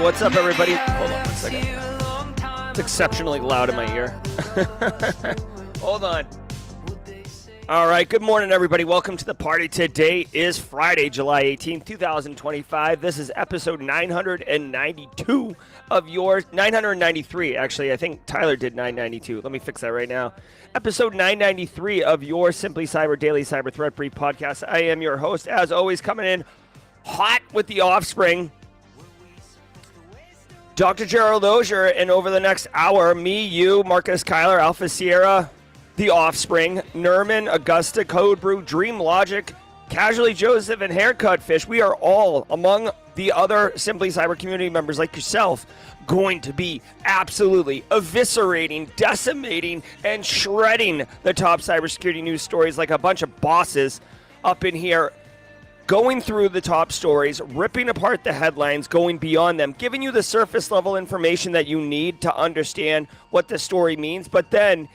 What's up, everybody? Hold on 1 second. It's exceptionally loud in my ear. Hold on. All right, good morning, everybody. Welcome to the party. Today is Friday, July 18th, 2025. This is episode 992 of yours. 993, actually. I think Tyler did 992. Let me fix that right now. Episode 993 of your Simply Cyber Daily Cyber Threat Brief podcast. I am your host, as always, coming in hot with the offspring. Dr. Gerald Dozier, and over the next hour, me, you, Marcus Kyler, Alpha Sierra, The Offspring, Nerman, Augusta, Code Brew, Dream Logic, Casually Joseph, and Haircut Fish. We are all, among the other Simply Cyber community members like yourself, going to be absolutely eviscerating, decimating, and shredding the top cybersecurity news stories like a bunch of bosses up in here, going through the top stories, ripping apart the headlines, going beyond them, giving you the surface level information that you need to understand what the story means, but then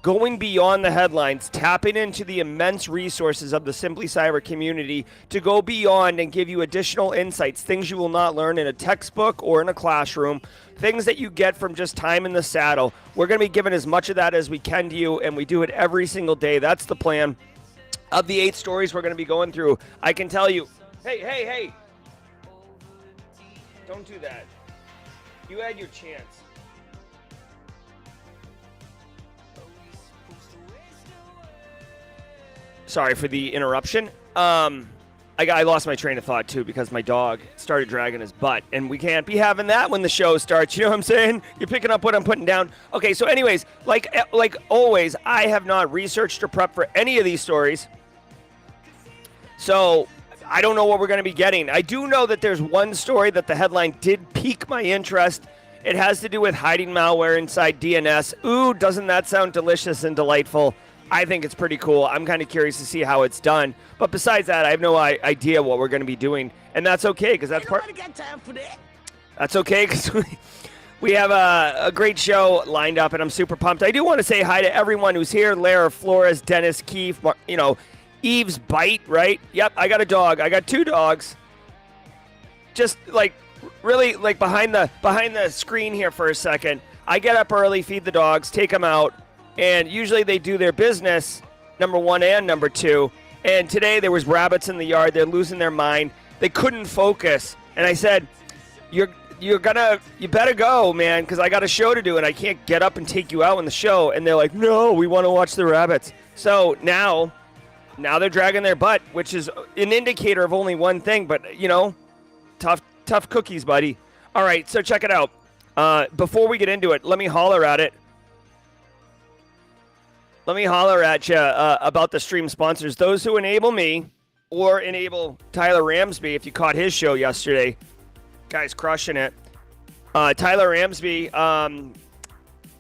going beyond the headlines, tapping into the immense resources of the Simply Cyber community to go beyond and give you additional insights, things you will not learn in a textbook or in a classroom, things that you get from just time in the saddle. We're going to be giving as much of that as we can to you, and we do it every single day. That's the plan. Of the 8 stories we're going to be going through, I can tell you, hey, don't do that. You had your chance. Sorry for the interruption. I lost my train of thought, too, because my dog started dragging his butt, and we can't be having that when the show starts. You know what I'm saying? You're picking up what I'm putting down. Okay, so anyways, like always, I have not researched or prepped for any of these stories, so I don't know what we're going to be getting. I do know that there's one story that the headline did pique my interest. It has to do with hiding malware inside DNS. Ooh, doesn't that sound delicious and delightful? I think it's pretty cool. I'm kind of curious to see how it's done. But besides that, I have no idea what we're going to be doing. And that's okay, because that's part. Got time for that. That's okay, because we have a great show lined up, and I'm super pumped. I do want to say hi to everyone who's here. Lara Flores, Dennis Keefe, Eve's Bite, right? Yep, I got a dog. I got 2 dogs. Just, really, behind the screen here for a second. I get up early, feed the dogs, take them out. And usually they do their business, number 1 and number 2. And today there was rabbits in the yard. They're losing their mind. They couldn't focus. And I said, you better go, man, because I got a show to do and I can't get up and take you out on the show. And they're like, no, we want to watch the rabbits. So now they're dragging their butt, which is an indicator of only one thing. But, tough cookies, buddy. All right, so check it out. Before we get into it, let me holler at it. Let me holler at you about the stream sponsors. Those who enable me or enable Tyler Ramsby, if you caught his show yesterday. Guy's crushing it. Tyler Ramsby,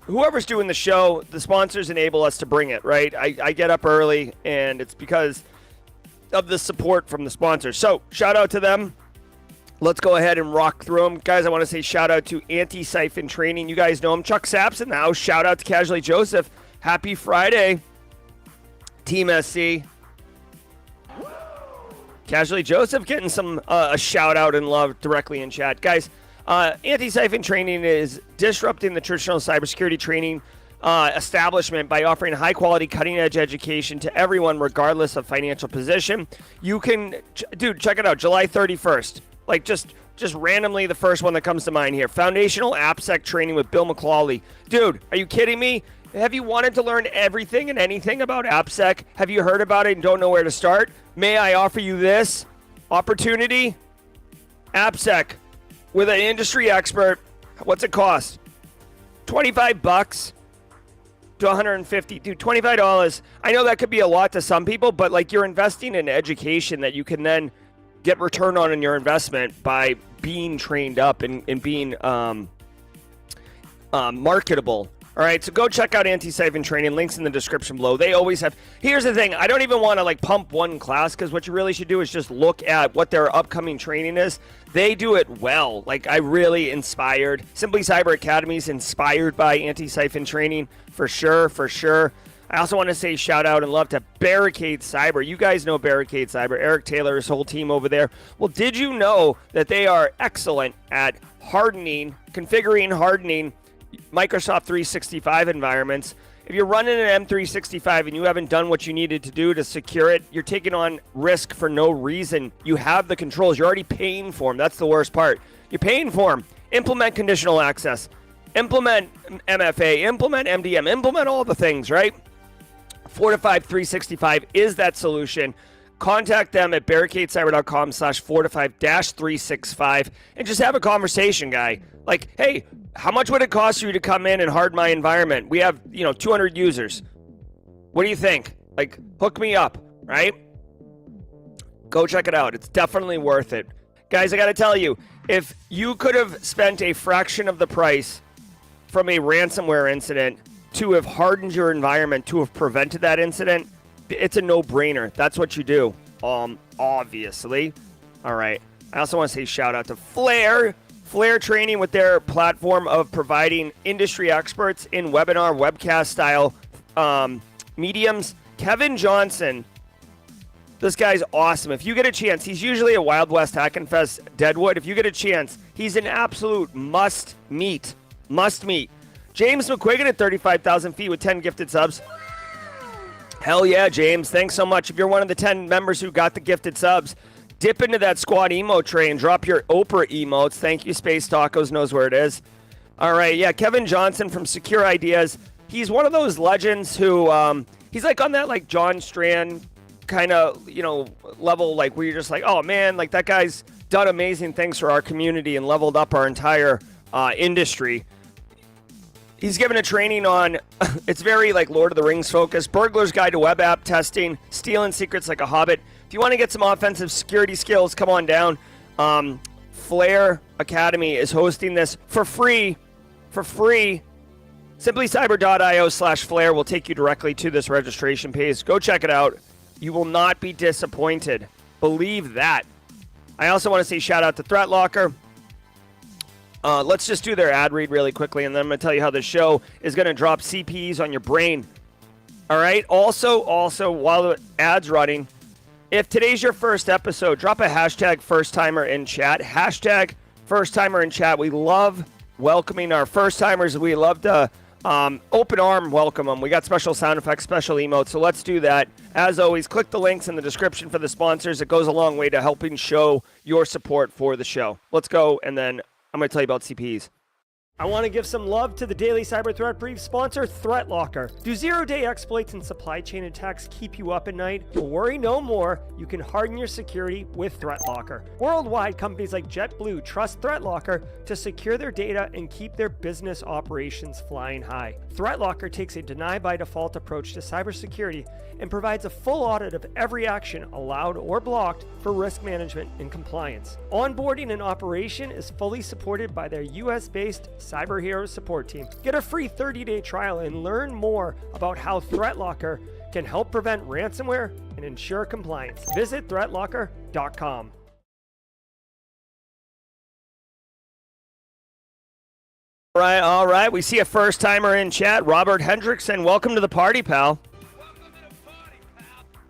whoever's doing the show, the sponsors enable us to bring it, right? I get up early, and it's because of the support from the sponsors. So shout out to them. Let's go ahead and rock through them. Guys, I want to say shout out to Anti-Siphon Training. You guys know him. Chuck Saps in the house. Shout out to Casually Joseph. Happy Friday, Team SC. Casually Joseph getting some a shout out and love directly in chat. Guys, Anti-Siphon Training is disrupting the traditional cybersecurity training establishment by offering high-quality, cutting-edge education to everyone regardless of financial position. You can, dude, check it out, July 31st. Just randomly the first one that comes to mind here. Foundational AppSec training with Bill McClawley. Dude, are you kidding me? Have you wanted to learn everything and anything about AppSec? Have you heard about it and don't know where to start? May I offer you this opportunity? AppSec with an industry expert. What's it cost? $25 to $150. Dude, $25. I know that could be a lot to some people, but you're investing in education that you can then get return on in your investment by being trained up and being marketable. All right, so go check out Anti-Siphon Training. Links in the description below. They always have. Here's the thing. I don't even want to pump one class, because what you really should do is just look at what their upcoming training is. They do it well. I really inspired. Simply Cyber Academy is inspired by Anti-Siphon Training for sure. I also want to say shout out and love to Barricade Cyber. You guys know Barricade Cyber. Eric Taylor, his whole team over there. Well, did you know that they are excellent at configuring, hardening Microsoft 365 environments? If you're running an M365 and you haven't done what you needed to do to secure it, you're taking on risk for no reason. You have the controls. You're already paying for them. That's the worst part. You're paying for them. Implement conditional access. Implement MFA. Implement MDM. Implement all the things, right? Fortified 365 is that solution. Contact them at barricadecyber.com/fortified-365 and just have a conversation, guy. Hey, how much would it cost you to come in and harden my environment? We have, 200 users. What do you think? Hook me up, right? Go check it out. It's definitely worth it. Guys, I got to tell you, if you could have spent a fraction of the price from a ransomware incident to have hardened your environment, to have prevented that incident, it's a no-brainer. That's what you do, obviously. All right. I also want to say shout out to Flare Training with their platform of providing industry experts in webinar, webcast style mediums. Kevin Johnson, this guy's awesome. If you get a chance, he's usually a Wild West Hack and Fest Deadwood. If you get a chance, he's an absolute must meet. James McQuiggan at 35,000 feet with 10 gifted subs. Hell yeah, James. Thanks so much. If you're one of the 10 members who got the gifted subs, dip into that squad emote tray and drop your Oprah emotes. Thank you, Space Tacos knows where it is. All right, yeah, Kevin Johnson from Secure Ideas. He's one of those legends who, he's on that John Strand kind of, level, like where you're just like, oh man, like that guy's done amazing things for our community and leveled up our entire industry. He's given a training on, it's very like Lord of the Rings focused, Burglar's Guide to Web App Testing, Stealing Secrets Like a Hobbit. If you want to get some offensive security skills, come on down. Flare Academy is hosting this for free. Simplycyber.io/Flare will take you directly to this registration page. Go check it out. You will not be disappointed. Believe that. I also want to say shout out to ThreatLocker. Let's just do their ad read really quickly, and then I'm going to tell you how the show is going to drop CPEs on your brain. All right? Also, while the ad's running, if today's your first episode, drop a hashtag first-timer in chat. Hashtag first-timer in chat. We love welcoming our first-timers. We love to open arm welcome them. We got special sound effects, special emotes, so let's do that. As always, click the links in the description for the sponsors. It goes a long way to helping show your support for the show. Let's go, and then I'm going to tell you about CPs. I want to give some love to the Daily Cyber Threat Brief sponsor, ThreatLocker. Do zero-day exploits and supply chain attacks keep you up at night? Well, worry no more. You can harden your security with ThreatLocker. Worldwide, companies like JetBlue trust ThreatLocker to secure their data and keep their business operations flying high. ThreatLocker takes a deny-by-default approach to cybersecurity and provides a full audit of every action allowed or blocked for risk management and compliance. Onboarding and operation is fully supported by their US-based Cyber Heroes support team. Get a free 30-day trial and learn more about how ThreatLocker can help prevent ransomware and ensure compliance. Visit threatlocker.com. All right. We see a first-timer in chat. Robert Hendrickson, welcome to the party, pal.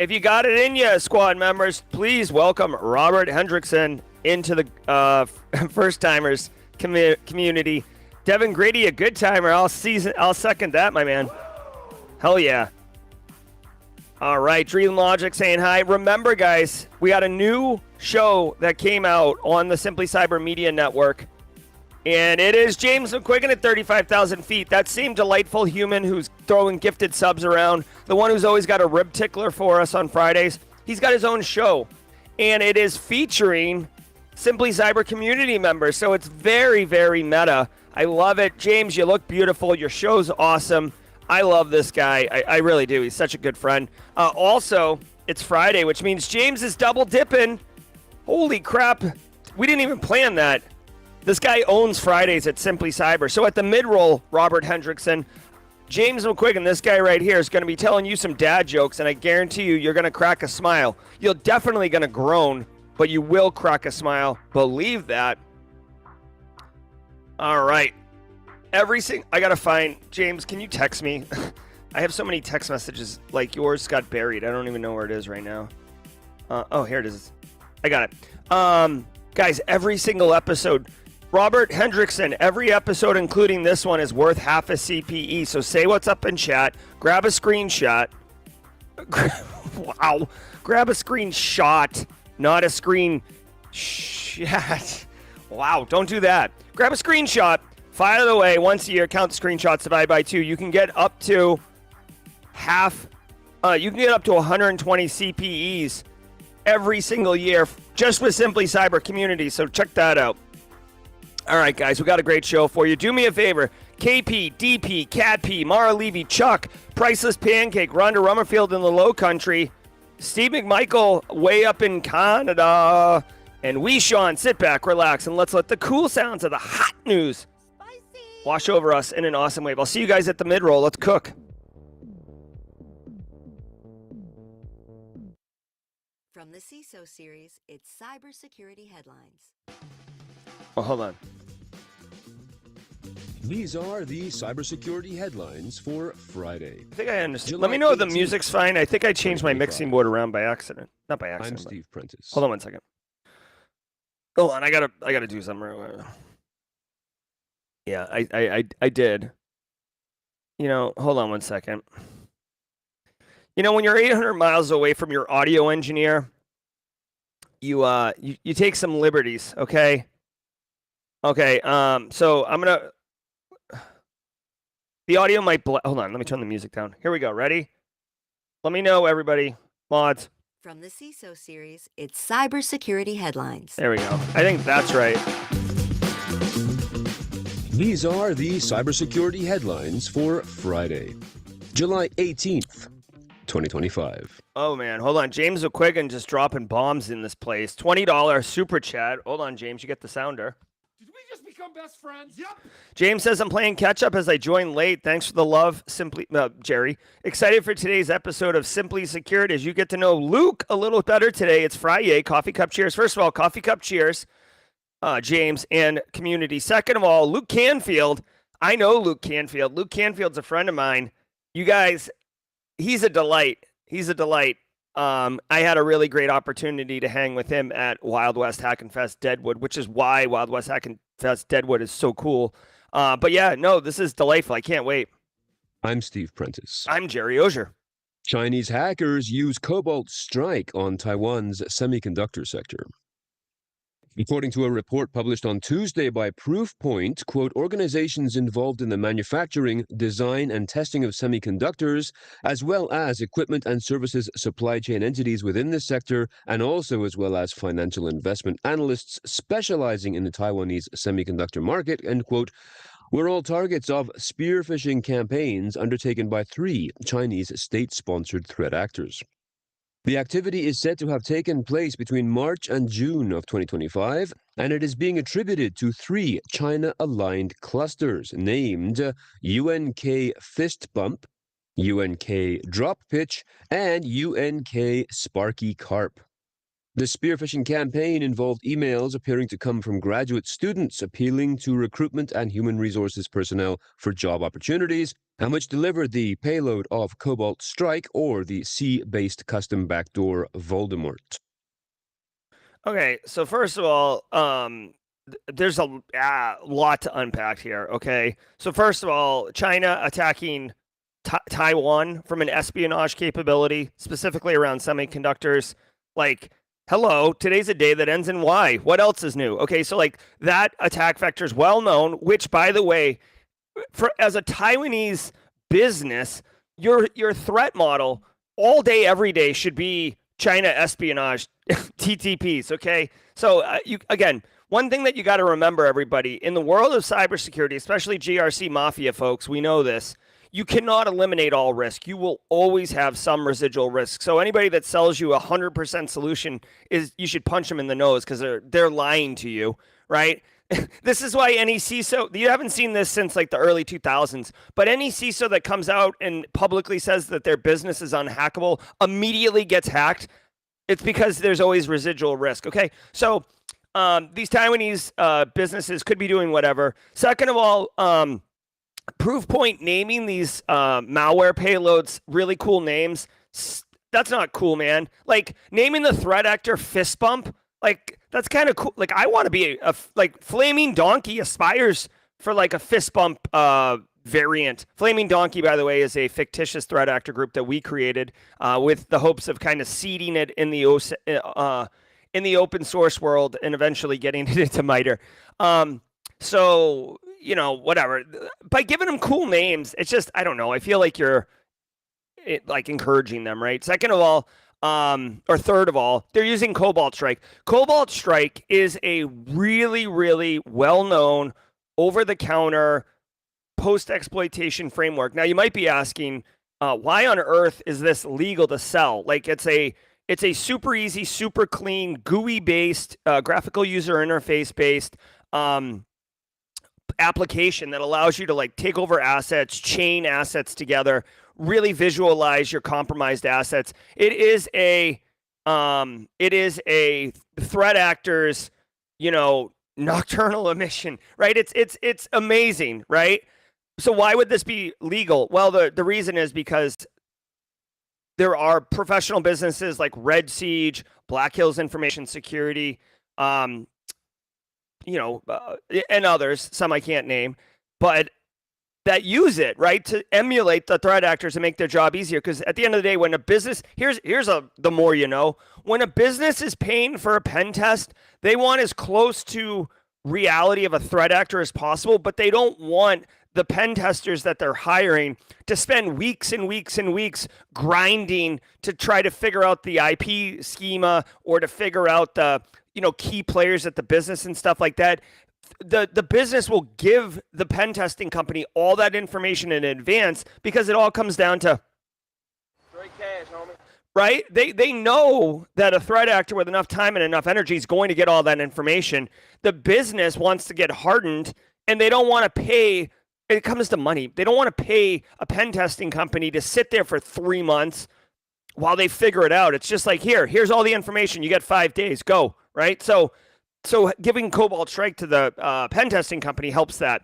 If you got it in you, squad members, please welcome Robert Hendrickson into the first-timers community. Devin Grady, a good timer. I'll second that, my man. Hell yeah. All right, Dream Logic saying hi. Remember, guys, we got a new show that came out on the Simply Cyber Media Network. And it is James McQuiggan at 35,000 feet. That same delightful human who's throwing gifted subs around. The one who's always got a rib tickler for us on Fridays. He's got his own show. And it is featuring Simply Cyber community members. So it's very, very meta. I love it. James, you look beautiful. Your show's awesome. I love this guy. I really do. He's such a good friend. Also, it's Friday, which means James is double dipping. Holy crap. We didn't even plan that. This guy owns Fridays at Simply Cyber. So at the mid-roll, Robert Hendrickson, James McQuiggan, this guy right here, is going to be telling you some dad jokes, and I guarantee you're going to crack a smile. You're definitely going to groan, but you will crack a smile. Believe that. All right. I got to find, James, can you text me? I have so many text messages, like yours got buried. I don't even know where it is right now. Oh, here it is. I got it. Guys, every single episode, Robert Hendrickson, every episode, including this one, is worth half a CPE. So say what's up in chat. Grab a screenshot. Wow. Grab a screenshot, not a screen shot. Wow, don't do that. Grab a screenshot. File it away once a year. Count the screenshots, divide by 2. You can get up to you can get up to 120 CPEs every single year just with Simply Cyber community. So check that out. All right, guys, we got a great show for you. Do me a favor. KP, DP, Cat P, Mara Levy, Chuck, Priceless Pancake, Rhonda Rummerfield in the Low Country, Steve McMichael way up in Canada, and we, Sean, sit back, relax, and let's let the cool sounds of the hot news wash over us in an awesome wave. I'll see you guys at the mid-roll. Let's cook. From the CISO series, it's Cybersecurity Headlines. Oh, hold on. These are the cybersecurity headlines for Friday. I think I understand. July Let me know if the 18th, music's fine. I think I changed my mixing board around by accident. Not by accident. I'm Steve Prentice. Hold on one second. Hold on, I gotta do something right now. Yeah, I did. Hold on one second. When you're 800 miles away from your audio engineer, you take some liberties, okay? Okay, so I'm gonna. The audio might. Hold on, let me turn the music down. Here we go. Ready? Let me know, everybody. Mods. From the CISO series, it's Cybersecurity Headlines. There we go. I think that's right. These are the cybersecurity headlines for Friday, July 18th, 2025. Oh, man. Hold on. James O'Quigan just dropping bombs in this place. $20 super chat. Hold on, James. You get the sounder. Did we just become best friends? Yep. James says, I'm playing catch up as I join late. Thanks for the love, Jerry. Excited for today's episode of Simply Secured as you get to know Luke a little better today. It's Friday. Coffee cup cheers. First of all, coffee cup cheers, James and community. Second of all, Luke Canfield. I know Luke Canfield. Luke Canfield's a friend of mine. You guys, he's a delight. He's a delight. I had a really great opportunity to hang with him at Wild West Hackenfest Deadwood, which is why Wild West Hackenfest Deadwood is so cool. But yeah, no, this is delightful. I can't wait. I'm Steve Prentice. I'm Jerry Ozier. Chinese hackers use Cobalt Strike on Taiwan's semiconductor sector. According to a report published on Tuesday by Proofpoint, quote, organizations involved in the manufacturing, design, and testing of semiconductors, as well as equipment and services supply chain entities within this sector, and also as well as financial investment analysts specializing in the Taiwanese semiconductor market, end quote, were all targets of spear phishing campaigns undertaken by 3 Chinese state-sponsored threat actors. The activity is said to have taken place between March and June of 2025, and it is being attributed to 3 China-aligned clusters named UNK Fist Bump, UNK Drop Pitch, and UNK Sparky Carp. The spearphishing campaign involved emails appearing to come from graduate students appealing to recruitment and human resources personnel for job opportunities, and which delivered the payload of Cobalt Strike or the C-based custom backdoor Voldemort. Okay, so first of all, there's a lot to unpack here, okay? So first of all, China attacking Taiwan from an espionage capability, specifically around semiconductors, like, hello, today's a day that ends in Y. What else is new? Okay, so like that attack vector is well known, which, by the way, as a Taiwanese business, your threat model all day, every day should be China espionage TTPs, okay? So again, one thing that you got to remember, everybody, in the world of cybersecurity, especially GRC Mafia folks, we know this, you cannot eliminate all risk. You will always have some residual risk. So anybody that sells you 100% solution you should punch them in the nose because they're lying to you, right? This is why any CISO, you haven't seen this since like the early 2000s, but any CISO that comes out and publicly says that their business is unhackable immediately gets hacked. It's because there's always residual risk, okay? So these Taiwanese businesses could be doing whatever. Second of all, Proofpoint naming these malware payloads really cool names. That's not cool, man. Like naming the threat actor Fist Bump, like that's kind of cool. Like I want to be like Flaming Donkey aspires for like a Fist Bump variant. Flaming Donkey, by the way, is a fictitious threat actor group that we created with the hopes of kind of seeding it in the open source world and eventually getting it into MITRE. So, you know, whatever. By giving them cool names, it's just, I don't know. I feel like you're like encouraging them, right? Second of all, or third of all, they're using Cobalt Strike. Cobalt Strike is a really, really well-known over-the-counter post-exploitation framework. Now, you might be asking, why on earth is this legal to sell? Like, it's a super easy, super clean, GUI-based, graphical user interface-based application that allows you to like take over assets, chain assets together, really visualize your compromised assets. It is a threat actor's, you know, nocturnal emission, right? It's amazing, right? So why would this be legal? Well, the reason is because there are professional businesses like Red Siege, Black Hills Information Security, and others, some I can't name, but that use it, right, to emulate the threat actors and make their job easier. Because at the end of the day, when a business, the more you know, when a business is paying for a pen test, they want as close to reality of a threat actor as possible, but they don't want the pen testers that they're hiring to spend weeks and weeks and weeks grinding to try to figure out the IP schema or to figure out the key players at the business and stuff like that. The business will give the pen testing company all that information in advance because it all comes down to straight cash, homie. Right? They know that a threat actor with enough time and enough energy is going to get all that information. The business wants to get hardened, and they don't want to pay. It comes to money. They don't want to pay a pen testing company to sit there for 3 months while they figure it out. It's just like, here's all the information. You get 5 days. Go, right? So giving Cobalt Strike to the pen testing company helps that.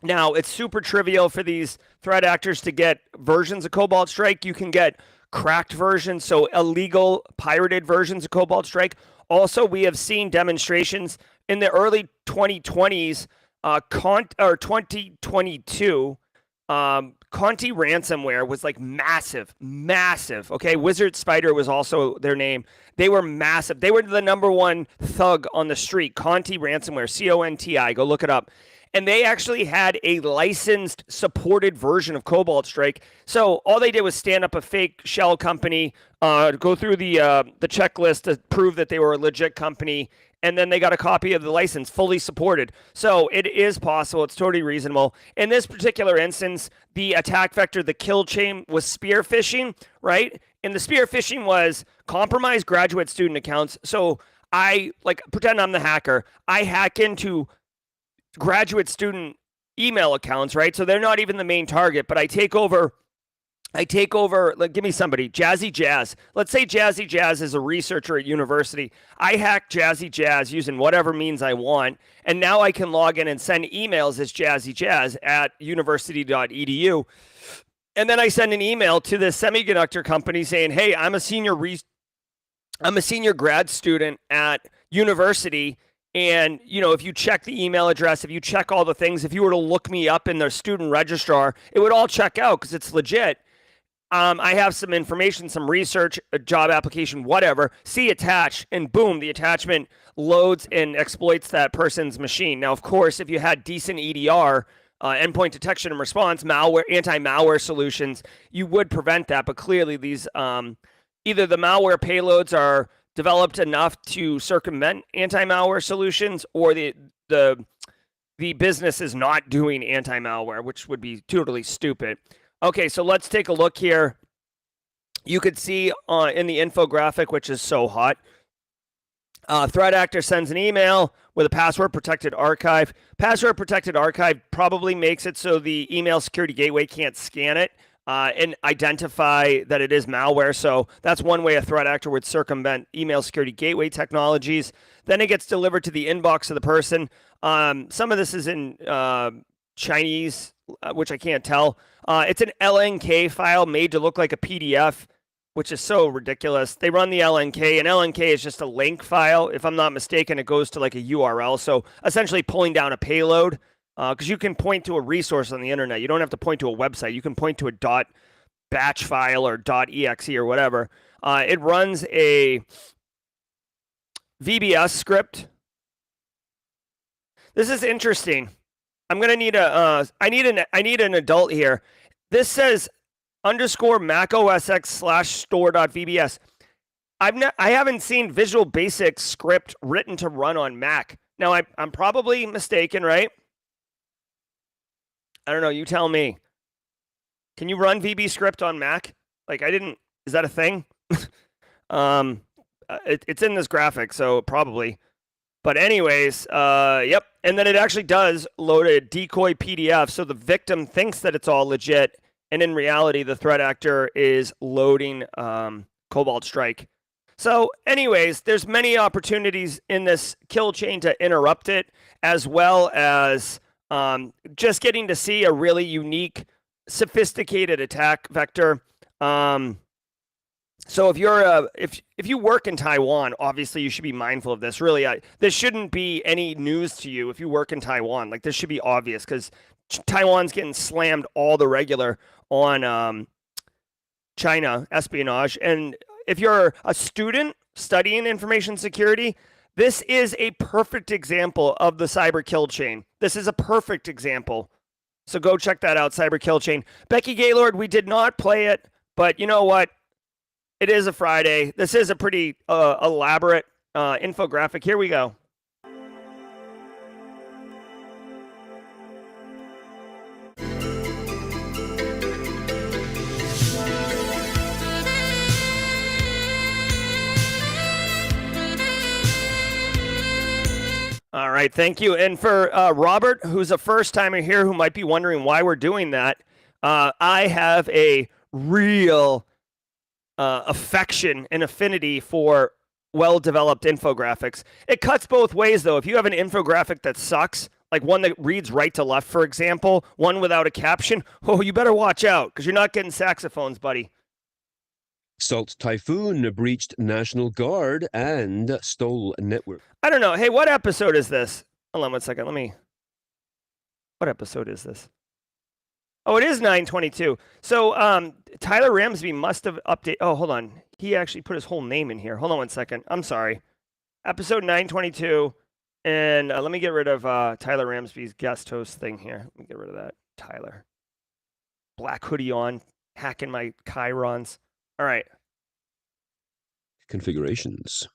Now, it's super trivial for these threat actors to get versions of Cobalt Strike. You can get cracked versions, so illegal pirated versions of Cobalt Strike. Also, we have seen demonstrations in the early 2020s, 2022. Conti ransomware was like massive. Okay, Wizard Spider was also their name. They were massive. They were the #1 thug on the street. Conti ransomware, CONTI. Go look it up. And they actually had a licensed, supported version of Cobalt Strike. So all they did was stand up a fake shell company, go through the checklist to prove that they were a legit company, and then they got a copy of the license, fully supported. So it is possible. It's totally reasonable. In this particular instance, the attack vector, the kill chain, was spear phishing, right? And the spear phishing was compromised graduate student accounts. So I pretend I'm the hacker. I hack into graduate student email accounts, right? So they're not even the main target, but I take over, give me somebody, Jazzy Jazz. Let's say Jazzy Jazz is a researcher at university. I hack Jazzy Jazz using whatever means I want, and now I can log in and send emails as Jazzy Jazz at university.edu. And then I send an email to the semiconductor company saying, hey, I'm a senior grad student at university. And, if you check the email address, if you check all the things, if you were to look me up in the student registrar, it would all check out because it's legit. I have some information, some research, a job application, whatever. See attached, and boom, the attachment loads and exploits that person's machine. Now, of course, if you had decent EDR, endpoint detection and response, malware, anti-malware solutions, you would prevent that. But clearly, these either the malware payloads are developed enough to circumvent anti-malware solutions, or the business is not doing anti-malware, which would be totally stupid. Okay, so let's take a look here. You could see in the infographic, which is so hot, threat actor sends an email with a password protected archive. Password protected archive probably makes it so the email security gateway can't scan it and identify that it is malware. So that's one way a threat actor would circumvent email security gateway technologies. Then it gets delivered to the inbox of the person. Some of this is in Chinese, which I can't tell. It's an LNK file made to look like a PDF, which is so ridiculous. They run the LNK, and LNK is just a link file. If I'm not mistaken, it goes to like a URL. So essentially pulling down a payload. Because you can point to a resource on the internet. You don't have to point to a website. You can point to a .batch file or .exe or whatever. It runs a VBS script. This is interesting. I'm gonna need I need an adult here. This says _macOSX/store.vbs. I haven't seen Visual Basic script written to run on Mac. Now I'm probably mistaken, right? I don't know. You tell me. Can you run VB script on Mac? Is that a thing? It's in this graphic, so probably. But anyways, yep. And then it actually does load a decoy PDF, so the victim thinks that it's all legit, and in reality, the threat actor is loading Cobalt Strike. So anyways, there's many opportunities in this kill chain to interrupt it, as well as just getting to see a really unique, sophisticated attack vector. So if you're if you work in Taiwan, obviously you should be mindful of this. Really, this shouldn't be any news to you if you work in Taiwan. Like, this should be obvious because Taiwan's getting slammed all the regular on China espionage. And if you're a student studying information security, this is a perfect example of the cyber kill chain. This is a perfect example. So go check that out, Cyber Kill Chain. Becky Gaylord, we did not play it, but you know what? It is a Friday. This is a pretty elaborate infographic. Here we go. All right, thank you. And for Robert, who's a first-timer here who might be wondering why we're doing that, I have a real affection and affinity for well-developed infographics. It cuts both ways, though. If you have an infographic that sucks, like one that reads right to left, for example, one without a caption, oh, you better watch out because you're not getting saxophones, buddy. Salt Typhoon breached National Guard and stole network. I don't know. Hey, what episode is this? Hold on one second. What episode is this? Oh, it is 922. So Tyler Ramsby must have updated. Oh, hold on. He actually put his whole name in here. Hold on one second. I'm sorry. Episode 922. And let me get rid of Tyler Ramsby's guest host thing here. Let me get rid of that. Tyler. Black hoodie on. Hacking my chyrons. All right. Configurations.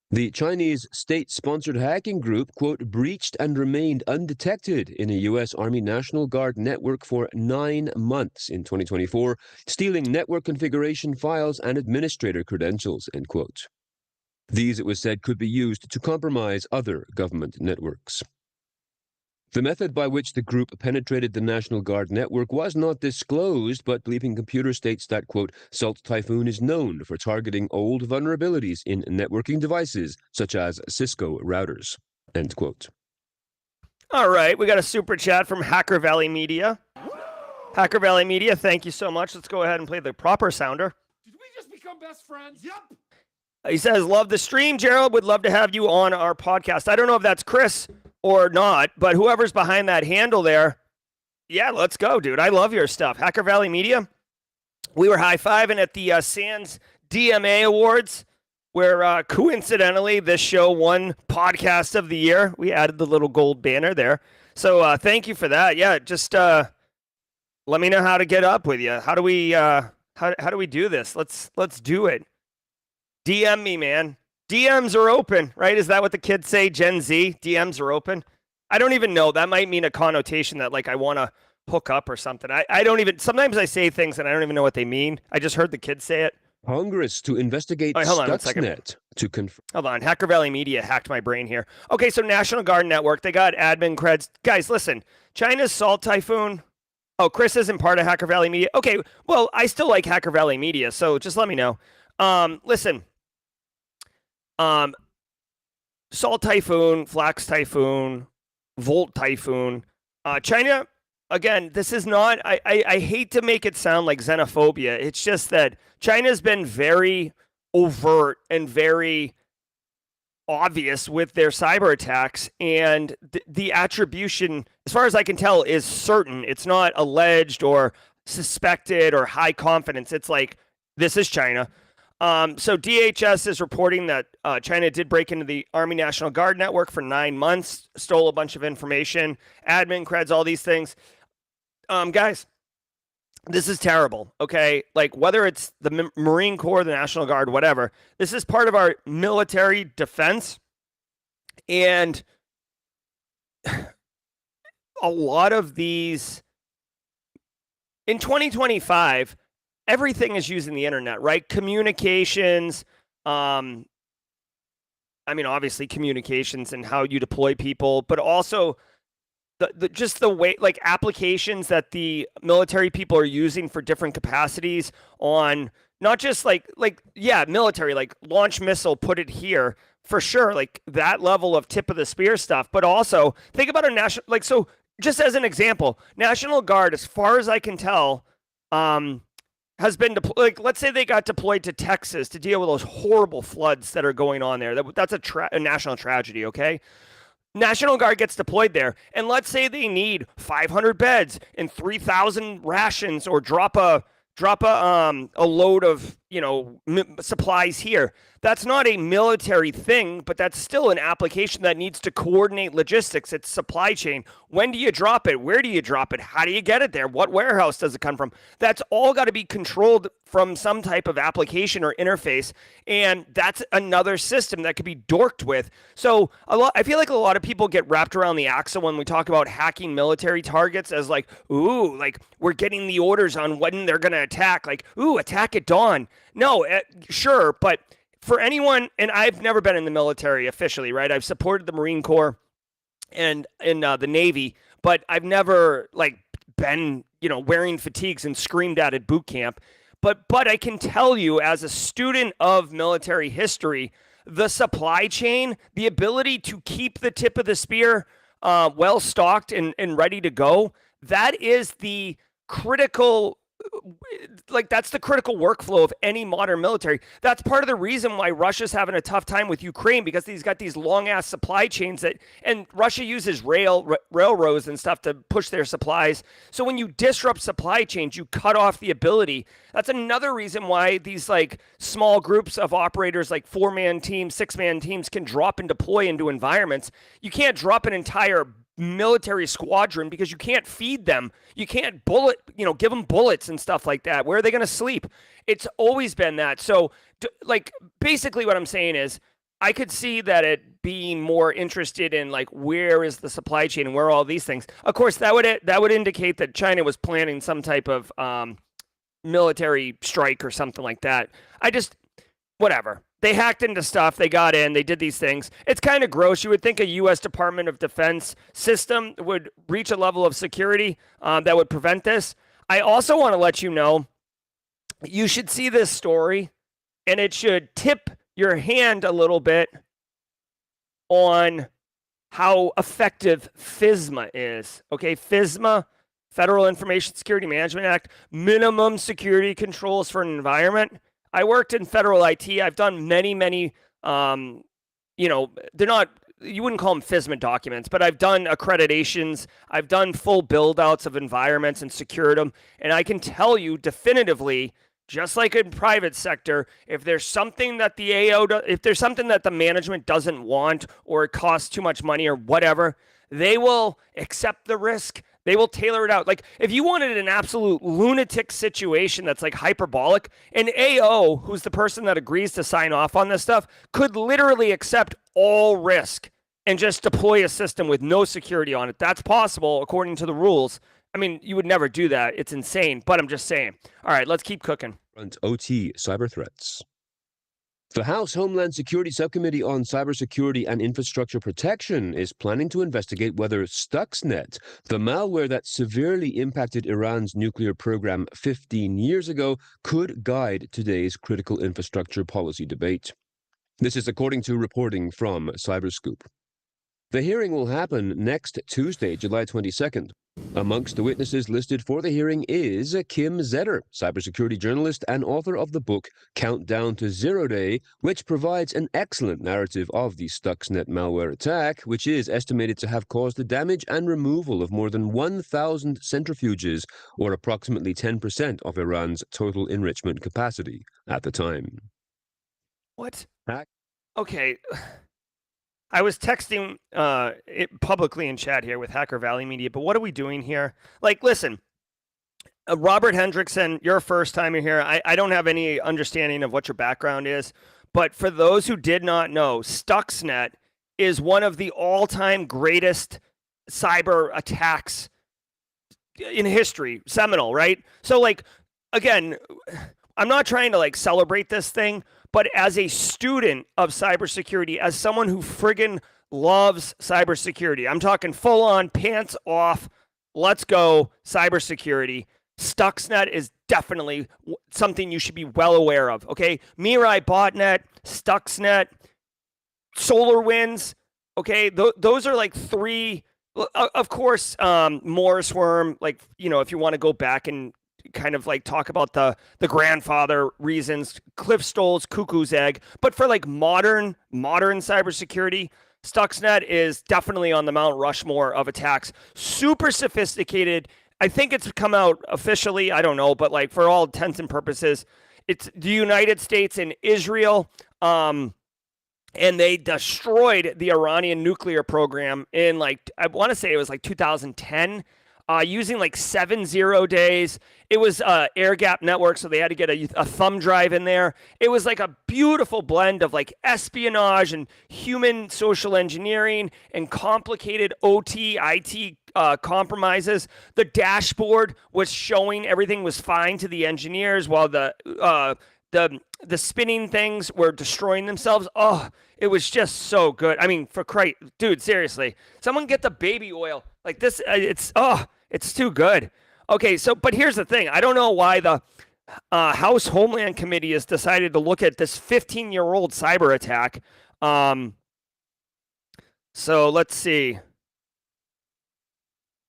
The Chinese state-sponsored hacking group, quote, breached and remained undetected in a U.S. Army National Guard network for 9 months in 2024, stealing network configuration files and administrator credentials, end quote. These, it was said, could be used to compromise other government networks. The method by which the group penetrated the National Guard network was not disclosed, but Bleeping Computer states that, quote, Salt Typhoon is known for targeting old vulnerabilities in networking devices, such as Cisco routers, end quote. All right, we got a super chat from Hacker Valley Media. Hacker Valley Media, thank you so much. Let's go ahead and play the proper sounder. Did we just become best friends? Yep. He says, love the stream, Gerald. Would love to have you on our podcast. I don't know if that's Chris or not, but whoever's behind that handle there, yeah, let's go, dude. I love your stuff. Hacker Valley Media. We were high-fiving at the SANS DMA Awards, where coincidentally this show won Podcast of the Year. We added the little gold banner there. So thank you for that. Yeah, just let me know how to get up with you. How do we how do we do this? Let's do it. DM me, man. DMs are open, right? Is that what the kids say? Gen Z? DMs are open? I don't even know. That might mean a connotation that like I want to hook up or something. I don't even, sometimes I say things and I don't even know what they mean. I just heard the kids say it. Congress to investigate Stuxnet to confirm. Hold on. Hacker Valley Media hacked my brain here. Okay, so National Guard Network, they got admin creds. Guys, listen, China's Salt Typhoon. Oh, Chris isn't part of Hacker Valley Media. Okay, well, I still like Hacker Valley Media, so just let me know. Listen. Salt Typhoon, Flax Typhoon, Volt Typhoon. China, again, this is not, I hate to make it sound like xenophobia. It's just that China's been very overt and very obvious with their cyber attacks, and the attribution, as far as I can tell, is certain. It's not alleged or suspected or high confidence. It's like, this is China. So DHS is reporting that China did break into the Army National Guard network for 9 months, stole a bunch of information, admin creds, all these things. Guys, this is terrible, okay? Like, whether it's the Marine Corps, the National Guard, whatever, this is part of our military defense. And a lot of these, in 2025, everything is using the internet, right? Communications, I mean, obviously communications and how you deploy people, but also just the way, like applications that the military people are using for different capacities on not just yeah, military, like launch missile, put it here for sure. Like that level of tip of the spear stuff, but also think about a national, like, so just as an example, National Guard, as far as I can tell, has been deployed. Like, let's say they got deployed to Texas to deal with those horrible floods that are going on there. That's a national tragedy, okay? National Guard gets deployed there, and let's say they need 500 beds and 3,000 rations, or drop a load of supplies here. That's not a military thing, but that's still an application that needs to coordinate logistics. It's supply chain. When do you drop it? Where do you drop it? How do you get it there? What warehouse does it come from? That's all got to be controlled from some type of application or interface. And that's another system that could be dorked with. So I feel like a lot of people get wrapped around the axle when we talk about hacking military targets as like, ooh, like we're getting the orders on when they're going to attack. Like, ooh, attack at dawn. No, sure. But for anyone, and I've never been in the military officially, right? I've supported the Marine Corps and in the Navy, but I've never like been, wearing fatigues and screamed at boot camp. But I can tell you as a student of military history, the supply chain, the ability to keep the tip of the spear well stocked and ready to go, that is the critical, that's the critical workflow of any modern military. That's part of the reason why Russia's having a tough time with Ukraine, because he's got these long ass supply chains and Russia uses railroads and stuff to push their supplies. So when you disrupt supply chains, you cut off the ability. That's another reason why these like small groups of operators, like 4-man teams, 6-man teams, can drop and deploy into environments. You can't drop an entire military squadron because you can't feed them. You can't give them bullets and stuff like that. Where are they going to sleep? It's always been that. So basically what I'm saying is I could see that it being more interested in like, where is the supply chain and where are all these things? Of course, that would indicate that China was planning some type of military strike or something like that. Whatever. They hacked into stuff. They got in. They did these things. It's kind of gross. You would think a U.S. Department of Defense system would reach a level of security that would prevent this. I also want to let you know, you should see this story, and it should tip your hand a little bit on how effective FISMA is. Okay, FISMA, Federal Information Security Management Act, minimum security controls for an environment. I worked in federal IT. I've done many, they're not, you wouldn't call them FISMA documents, but I've done accreditations. I've done full build outs of environments and secured them. And I can tell you definitively, just like in private sector, if there's something that if there's something that the management doesn't want, or it costs too much money or whatever, they will accept the risk. They will tailor it out. Like if you wanted an absolute lunatic situation that's like hyperbolic, an AO, who's the person that agrees to sign off on this stuff, could literally accept all risk and just deploy a system with no security on it. That's possible according to the rules. I mean, you would never do that. It's insane, but I'm just saying. All right, let's keep cooking. OT cyber threats. The House Homeland Security Subcommittee on Cybersecurity and Infrastructure Protection is planning to investigate whether Stuxnet, the malware that severely impacted Iran's nuclear program 15 years ago, could guide today's critical infrastructure policy debate. This is according to reporting from Cyberscoop. The hearing will happen next Tuesday, July 22nd. Amongst the witnesses listed for the hearing is Kim Zetter, cybersecurity journalist and author of the book Countdown to Zero Day, which provides an excellent narrative of the Stuxnet malware attack, which is estimated to have caused the damage and removal of more than 1,000 centrifuges, or approximately 10% of Iran's total enrichment capacity at the time. What? Okay. I was texting it publicly in chat here with Hacker Valley Media, but what are we doing here? Like, listen, Robert Hendrickson, you're a first timer here. I don't have any understanding of what your background is, but for those who did not know, Stuxnet is one of the all-time greatest cyber attacks in history. Seminal, right? So, like, again, I'm not trying to, like, celebrate this thing, but as a student of cybersecurity, as someone who friggin' loves cybersecurity, I'm talking full on, pants off, let's go, cybersecurity. Stuxnet is definitely something you should be well aware of, okay? Mirai Botnet, Stuxnet, SolarWinds, okay? Those are like three, of course, Morris Worm, like, if you want to go back and kind of like talk about the grandfather reasons, Cliff Stoll's Cuckoo's Egg, but for like modern cybersecurity, Stuxnet is definitely on the Mount Rushmore of attacks. Super sophisticated. I think it's come out officially, I don't know, but like for all intents and purposes, it's the United States and Israel. And they destroyed the Iranian nuclear program in like, I want to say it was like 2010, using like 70 days. It was air gap network, so they had to get a thumb drive in there. It was like a beautiful blend of like espionage and human social engineering and complicated OT, IT compromises. The dashboard was showing everything was fine to the engineers while the spinning things were destroying themselves. Oh, it was just so good. I mean, for Christ, dude, seriously, someone get the baby oil like this. It's too good. Okay, so but here's the thing. I don't know why the House Homeland Committee has decided to look at this 15-year-old cyber attack. So let's see.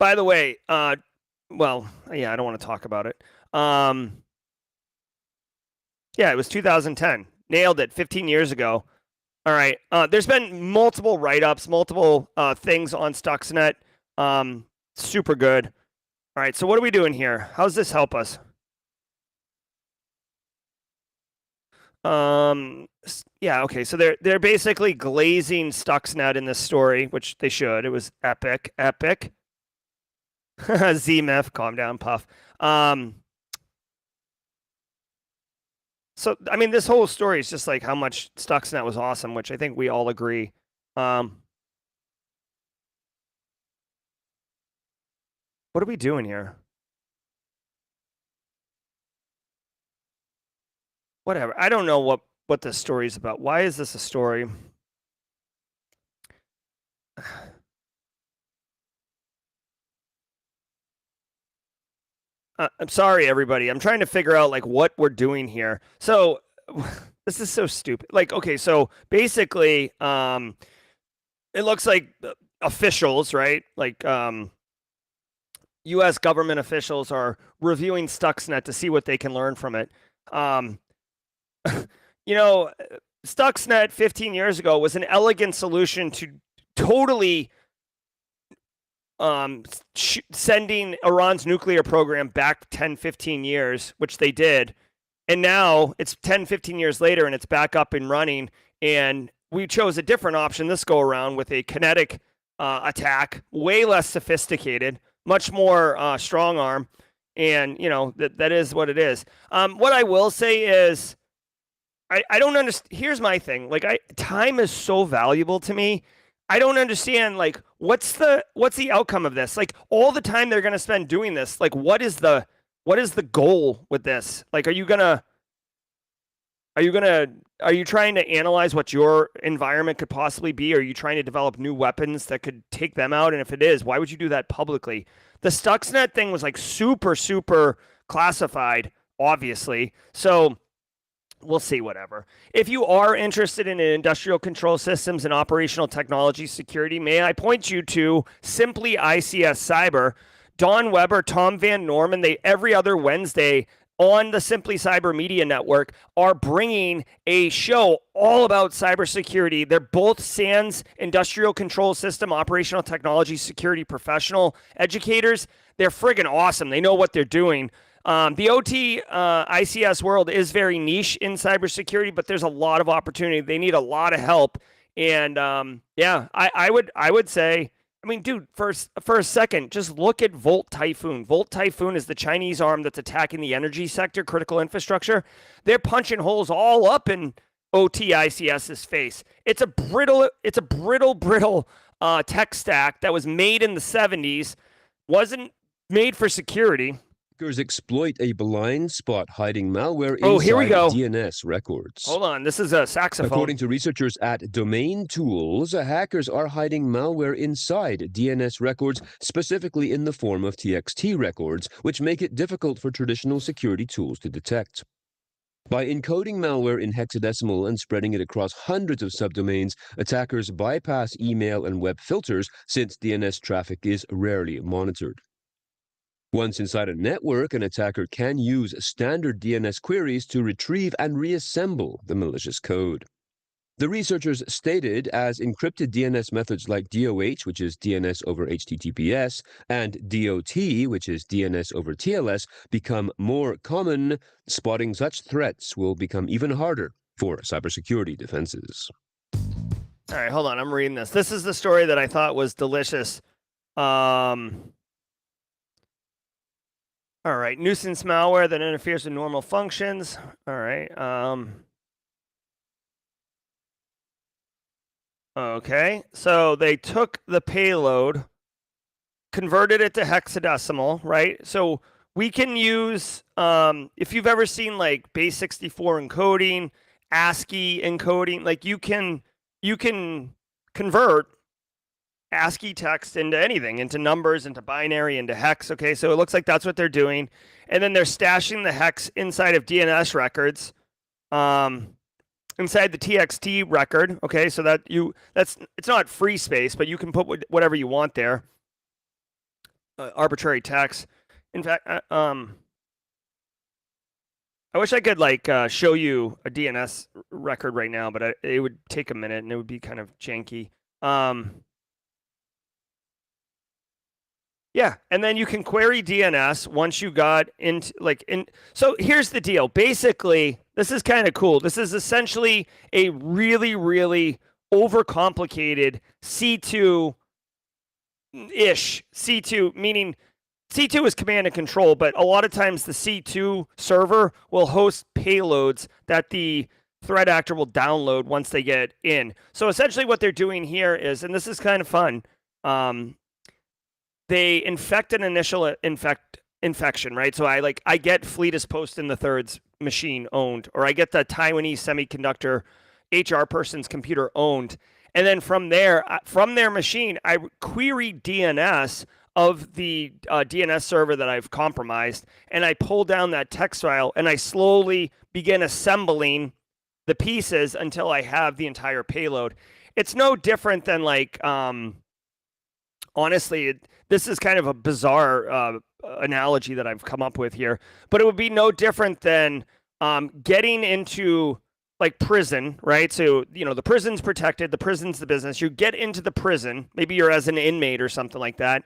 By the way, well, yeah, I don't want to talk about it. Yeah, it was 2010. Nailed it 15 years ago. All right. There's been multiple write-ups, multiple things on Stuxnet. Super good. All right. So what are we doing here? How does this help us? Yeah. Okay. So they're basically glazing Stuxnet in this story, which they should. It was epic. ZMF, calm down, Puff. So, I mean, this whole story is just like how much Stuxnet was awesome, which I think we all agree. What are we doing here? Whatever. I don't know what this story is about. Why is this a story? I'm sorry, everybody. I'm trying to figure out like what we're doing here. So this is so stupid. Like, okay, so basically, it looks like officials, right? Like, U.S. government officials are reviewing Stuxnet to see what they can learn from it. You know, Stuxnet 15 years ago was an elegant solution to totally sending Iran's nuclear program back 10, 15 years, which they did. And now it's 10, 15 years later and it's back up and running. And we chose a different option this go around with a kinetic attack, way less sophisticated, much more strong arm. And, you know, that is what it is. What I will say is I don't understand. Here's my thing. Like, time is so valuable to me. I don't understand, like, what's the outcome of this? Like, all the time they're going to spend doing this, like, what is the goal with this? Like, are you trying to analyze what your environment could possibly be? Are you trying to develop new weapons that could take them out? And if it is, why would you do that publicly? The Stuxnet thing was like super, super classified, obviously. So we'll see, whatever. If you are interested in industrial control systems and operational technology security, may I point you to Simply ICS Cyber. Don Weber, Tom Van Norman, they every other Wednesday on the Simply Cyber Media Network are bringing a show all about cybersecurity. They're both SANS industrial control system, operational technology security professional educators. They're friggin' awesome. They know what they're doing. The OT ICS world is very niche in cybersecurity, but there's a lot of opportunity. They need a lot of help. And yeah, I would say, I mean, dude, for a second, just look at Volt Typhoon. Volt Typhoon is the Chinese arm that's attacking the energy sector, critical infrastructure. They're punching holes all up in OT ICS's face. It's a brittle tech stack that was made in the 70s, wasn't made for security. Hackers exploit a blind spot hiding malware Here we inside go. DNS records. Hold on, this is a saxophone. According to researchers at Domain Tools, hackers are hiding malware inside DNS records, specifically in the form of TXT records, which make it difficult for traditional security tools to detect. By encoding malware in hexadecimal and spreading it across hundreds of subdomains, attackers bypass email and web filters since DNS traffic is rarely monitored. Once inside a network, an attacker can use standard DNS queries to retrieve and reassemble the malicious code. The researchers stated as encrypted DNS methods like DOH, which is DNS over HTTPS, and DOT, which is DNS over TLS, become more common, spotting such threats will become even harder for cybersecurity defenses. All right, hold on. I'm reading this. This is the story that I thought was delicious. All right, nuisance malware that interferes with normal functions. All right. Okay, so they took the payload, converted it to hexadecimal, right? So we can use, if you've ever seen like base64 encoding, ASCII encoding, like you can convert ASCII text into anything, into numbers, into binary, into hex. Okay, so it looks like that's what they're doing, and then they're stashing the hex inside of DNS records. Inside the TXT record, okay, so it's not free space, but you can put whatever you want there. Arbitrary text. In fact, I wish I could like show you a DNS record right now, but it would take a minute and it would be kind of janky. Yeah, and then you can query DNS once you got into so here's the deal. Basically, this is kind of cool. This is essentially a really, really overcomplicated C2-ish. C2, meaning C2 is command and control, but a lot of times the C2 server will host payloads that the threat actor will download once they get in. So essentially what they're doing here is, and this is kind of fun, they infect an initial infection, right? So I get Fleetus Post in the Third's machine owned, or I get the Taiwanese semiconductor HR person's computer owned. And then from there, from their machine, I query DNS of the DNS server that I've compromised, and I pull down that text file, and I slowly begin assembling the pieces until I have the entire payload. It's no different than like, honestly, this is kind of a bizarre analogy that I've come up with here, but it would be no different than getting into like prison, right? So, the prison's protected, the prison's the business. You get into the prison, maybe you're as an inmate or something like that,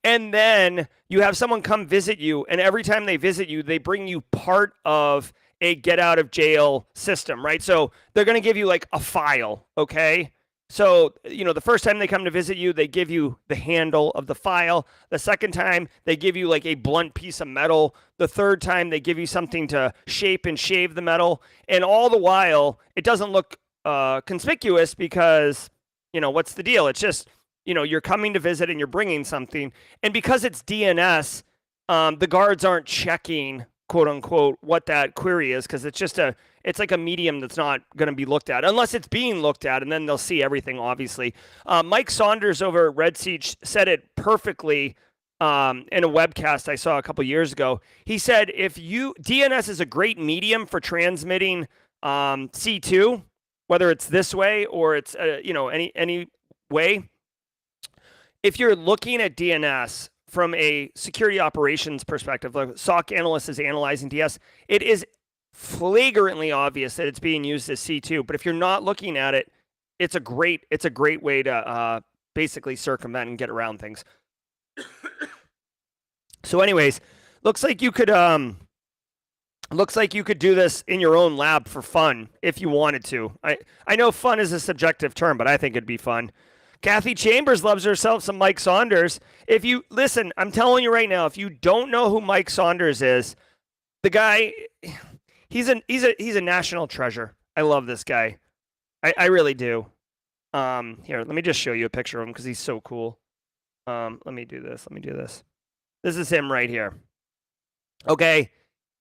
and then you have someone come visit you, and every time they visit you, they bring you part of a get out of jail system, right? So they're going to give you like a file, okay? So, the first time they come to visit you, they give you the handle of the file. The second time, they give you like a blunt piece of metal. The third time, they give you something to shape and shave the metal. And all the while, it doesn't look conspicuous because, what's the deal? It's just, you're coming to visit and you're bringing something. And because it's DNS, the guards aren't checking, quote unquote, what that query is, because it's like a medium that's not going to be looked at unless it's being looked at, and then they'll see everything, obviously. Mike Saunders over at Red Siege said it perfectly in a webcast I saw a couple years ago. He said, DNS is a great medium for transmitting C2, whether it's this way or it's, any way. If you're looking at DNS from a security operations perspective, like SOC analyst is analyzing DS, it is flagrantly obvious that it's being used as C2. But if you're not looking at it, it's a great way to basically circumvent and get around things. So, anyways, looks like you could do this in your own lab for fun if you wanted to. I know fun is a subjective term, but I think it'd be fun. Kathy Chambers loves herself some Mike Saunders. If you listen, I'm telling you right now, if you don't know who Mike Saunders is, the guy, he's a national treasure. I love this guy. I really do. Here, let me just show you a picture of him because he's so cool. Let me do this. This is him right here. Okay.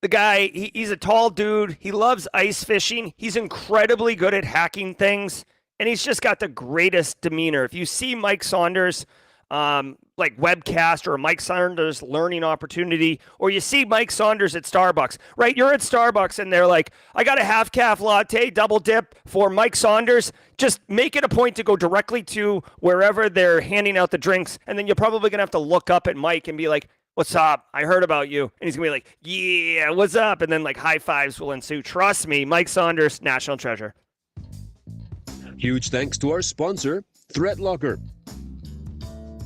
The guy, he's a tall dude. He loves ice fishing. He's incredibly good at hacking things. And he's just got the greatest demeanor. If you see Mike Saunders, like webcast or a Mike Saunders learning opportunity, or you see Mike Saunders at Starbucks, right? You're at Starbucks and they're like, I got a half calf latte, double dip for Mike Saunders. Just make it a point to go directly to wherever they're handing out the drinks. And then you're probably going to have to look up at Mike and be like, what's up? I heard about you. And he's going to be like, yeah, what's up? And then like high fives will ensue. Trust me, Mike Saunders, national treasure. Huge thanks to our sponsor, ThreatLocker.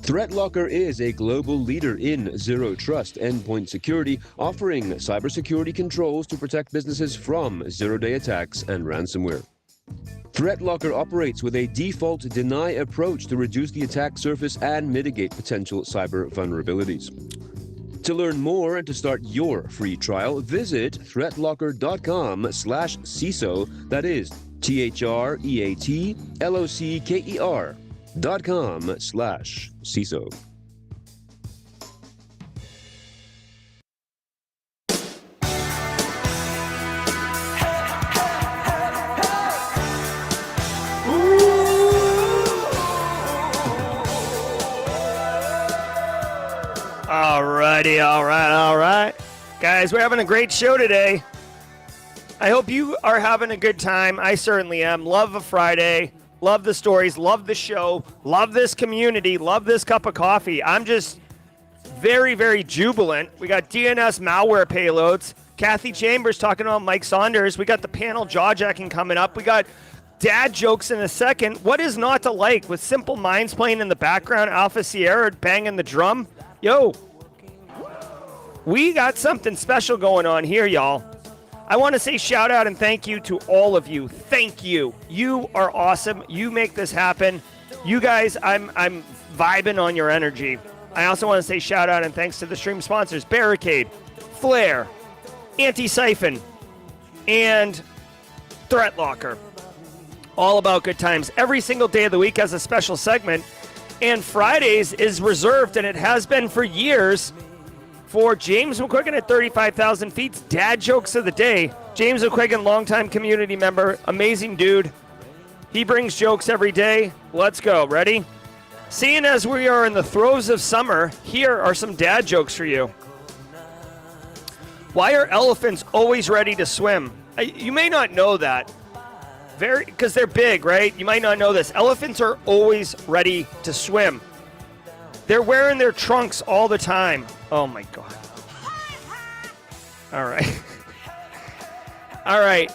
ThreatLocker is a global leader in zero trust endpoint security, offering cybersecurity controls to protect businesses from zero-day attacks and ransomware. ThreatLocker operates with a default deny approach to reduce the attack surface and mitigate potential cyber vulnerabilities. To learn more and to start your free trial, visit threatlocker.com/CISO. That is THREATLOCKER.com/CISO. Alrighty, all right. Guys, we're having a great show today. I hope you are having a good time. I certainly am. Love a Friday. Love the stories. Love the show. Love this community. Love this cup of coffee. I'm just very, very jubilant. We got DNS malware payloads. Kathy Chambers talking about Mike Saunders. We got the panel jaw-jacking coming up. We got dad jokes in a second. What is not to like with Simple Minds playing in the background? Alpha Sierra banging the drum. Yo, we got something special going on here, y'all. I want to say shout out and thank you to all of you. Thank you. You are awesome. You make this happen. You guys, I'm vibing on your energy. I also want to say shout out and thanks to the stream sponsors, Barricade, Flare, Anti-Siphon, and ThreatLocker. All about good times. Every single day of the week has a special segment, and Fridays is reserved, and it has been for years, for James McQuiggan at 35,000 feet's dad jokes of the day. James McQuiggan, longtime community member, amazing dude. He brings jokes every day. Let's go. Ready? Seeing as we are in the throes of summer, here are some dad jokes for you. Why are elephants always ready to swim? You may not know that. Because they're big, right? You might not know this. Elephants are always ready to swim. They're wearing their trunks all the time. Oh my God. All right. All right.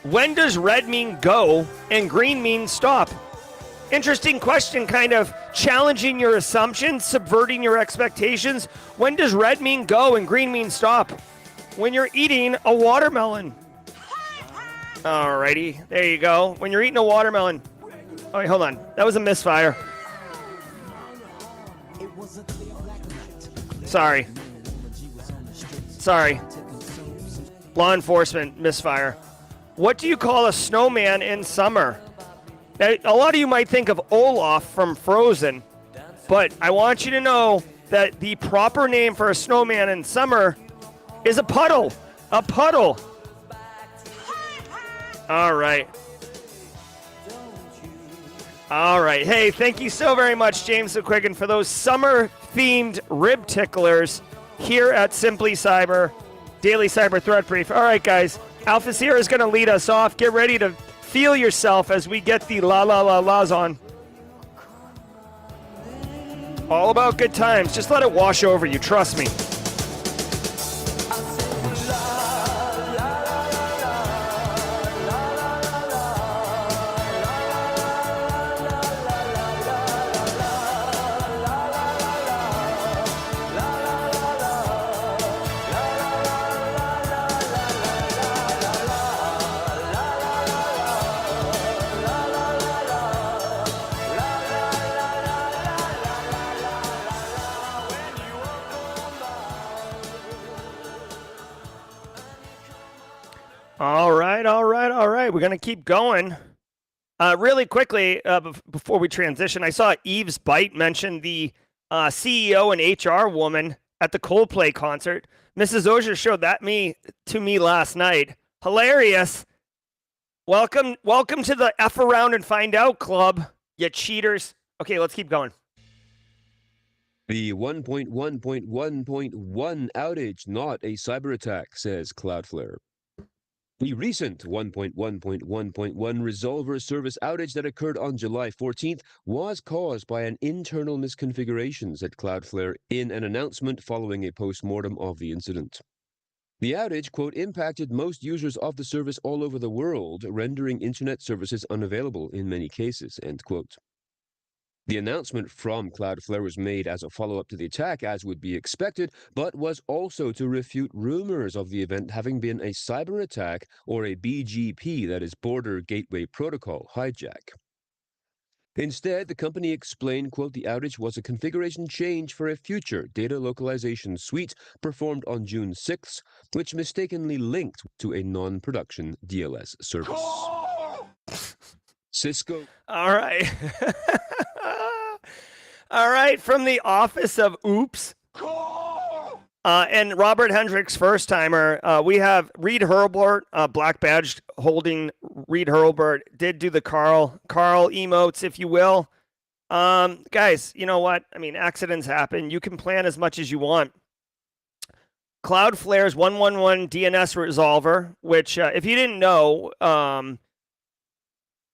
When does red mean go and green mean stop? Interesting question, kind of challenging your assumptions, subverting your expectations. When does red mean go and green mean stop? When you're eating a watermelon. Alrighty, there you go. When you're eating a watermelon. Oh, wait, hold on. That was a misfire. Sorry. Law enforcement misfire. What do you call a snowman in summer? Now, a lot of you might think of Olaf from Frozen, but I want you to know that the proper name for a snowman in summer is a puddle. A puddle. All right. Hey, thank you so very much, James McQuiggan, for those summer-themed rib ticklers here at Simply Cyber, Daily Cyber Threat Brief. All right, guys. Alpha Sierra is going to lead us off. Get ready to feel yourself as we get the la-la-la-las on. All about good times. Just let it wash over you. Trust me. All right. We're going to keep going. Really quickly, before we transition, I saw Eve's Bite mention the CEO and HR woman at the Coldplay concert. Mrs. Ozier showed that to me last night. Hilarious. Welcome to the F Around and Find Out Club, you cheaters. Okay, let's keep going. The 1.1.1.1 outage, not a cyber attack, says Cloudflare. The recent 1.1.1.1 resolver service outage that occurred on July 14th was caused by an internal misconfigurations at Cloudflare in an announcement following a post-mortem of the incident. The outage, quote, impacted most users of the service all over the world, rendering internet services unavailable in many cases, end quote. The announcement from Cloudflare was made as a follow-up to the attack, as would be expected, but was also to refute rumors of the event having been a cyber attack or a BGP, that is Border Gateway Protocol, hijack. Instead, the company explained, quote, the outage was a configuration change for a future data localization suite performed on June 6th, which mistakenly linked to a non-production DLS service. Cisco. All right. All right, from the office of Oops. And Robert Hendricks, first timer, we have Reed Hurlburt, black badge holding Reed Hurlburt, did do the Carl emotes, if you will. Guys, you know what? I mean, accidents happen. You can plan as much as you want. Cloudflare's 111 DNS resolver, which, if you didn't know,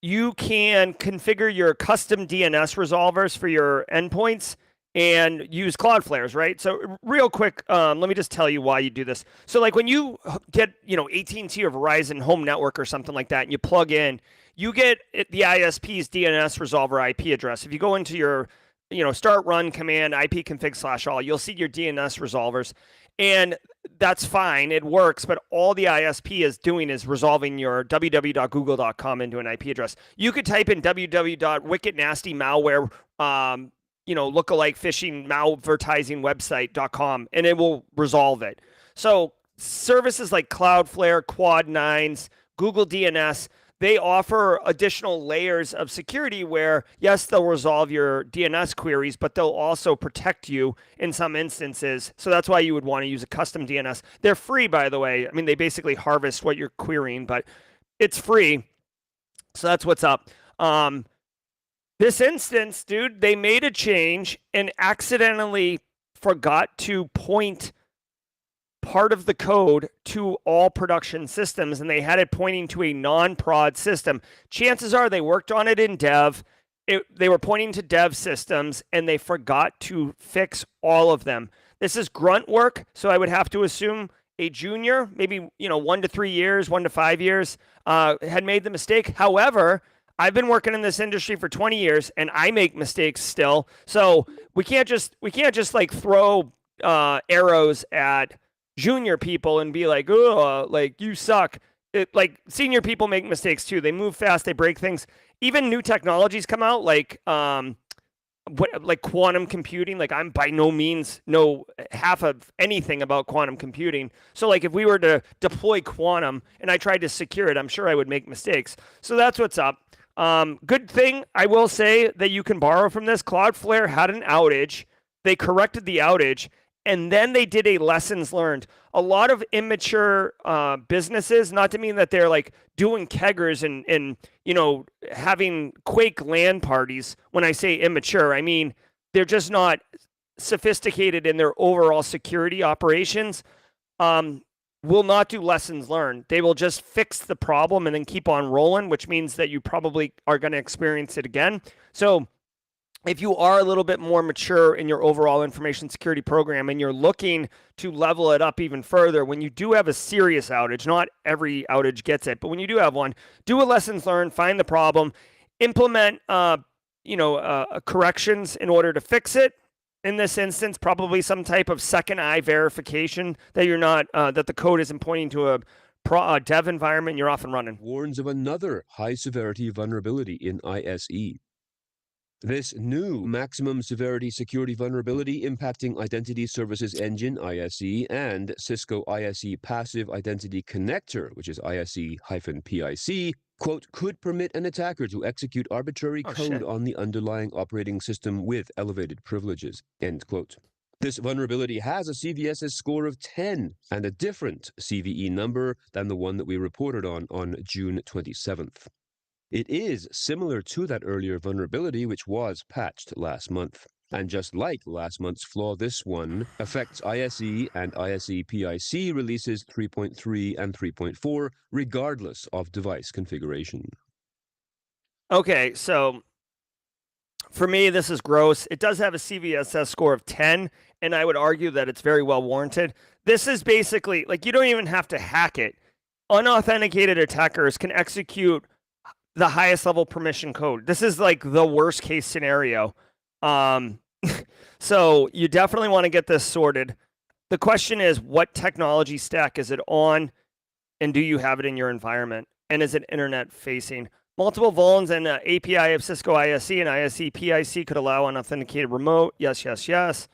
you can configure your custom DNS resolvers for your endpoints and use Cloudflare's, right? So real quick, let me just tell you why you do this. So like when you get, AT&T or Verizon home network or something like that, and you plug in, you get the ISP's DNS resolver IP address. If you go into your, start run command ipconfig/all, you'll see your DNS resolvers. And that's fine, it works, but all the ISP is doing is resolving your www.google.com into an IP address. You could type in www.wickednastymalware, lookalike phishing malvertising website.com, and it will resolve it. So services like Cloudflare, Quad9s, Google DNS, they offer additional layers of security where, yes, they'll resolve your DNS queries, but they'll also protect you in some instances. So that's why you would want to use a custom DNS. They're free, by the way. I mean, they basically harvest what you're querying, but it's free. So that's what's up. This instance, dude, they made a change and accidentally forgot to point part of the code to all production systems, and they had it pointing to a non-prod system. Chances are they worked on it in dev. They were pointing to dev systems, and they forgot to fix all of them. This is grunt work, so I would have to assume a junior, maybe 1 to 3 years, 1 to 5 years, had made the mistake. However, I've been working in this industry for 20 years, and I make mistakes still. So we can't just like throw arrows at junior people and be like, oh, like you suck. Like senior people make mistakes too. They move fast, they break things. Even new technologies come out, like quantum computing. Like I'm by no means know half of anything about quantum computing. So like if we were to deploy quantum and I tried to secure it, I'm sure I would make mistakes. So that's what's up. Good thing I will say that you can borrow from this. Cloudflare had an outage. They corrected the outage. And then they did a lessons learned. A lot of immature businesses, not to mean that they're like doing keggers and having Quake LAN parties. When I say immature, I mean they're just not sophisticated in their overall security operations. Will not do lessons learned. They will just fix the problem and then keep on rolling, which means that you probably are going to experience it again. So if you are a little bit more mature in your overall information security program and you're looking to level it up even further, when you do have a serious outage, not every outage gets it, but when you do have one, do a lessons learned, find the problem, implement corrections in order to fix it. In this instance, probably some type of second eye verification that you're not that the code isn't pointing to a dev environment. You're off and running. Warns of another high severity vulnerability in ISE. This new maximum severity security vulnerability impacting Identity Services Engine, ISE, and Cisco ISE Passive Identity Connector, which is ISE-PIC, quote, could permit an attacker to execute arbitrary code on the underlying operating system with elevated privileges, end quote. This vulnerability has a CVSS score of 10 and a different CVE number than the one that we reported on June 27th. It is similar to that earlier vulnerability, which was patched last month. And just like last month's flaw, this one affects ISE and ISE-PIC releases 3.3 and 3.4, regardless of device configuration. Okay, so For me, this is gross. It does have a CVSS score of 10, and I would argue that it's very well warranted. This is basically like you don't even have to hack it. Unauthenticated attackers can execute the highest level permission code. This is like the worst case scenario. So you definitely want to get this sorted. The question is, what technology stack is it on, and do you have it in your environment? And is it internet facing? Multiple vulns and API of Cisco ISE and ISE PIC could allow unauthenticated remote. Yes, yes, yes.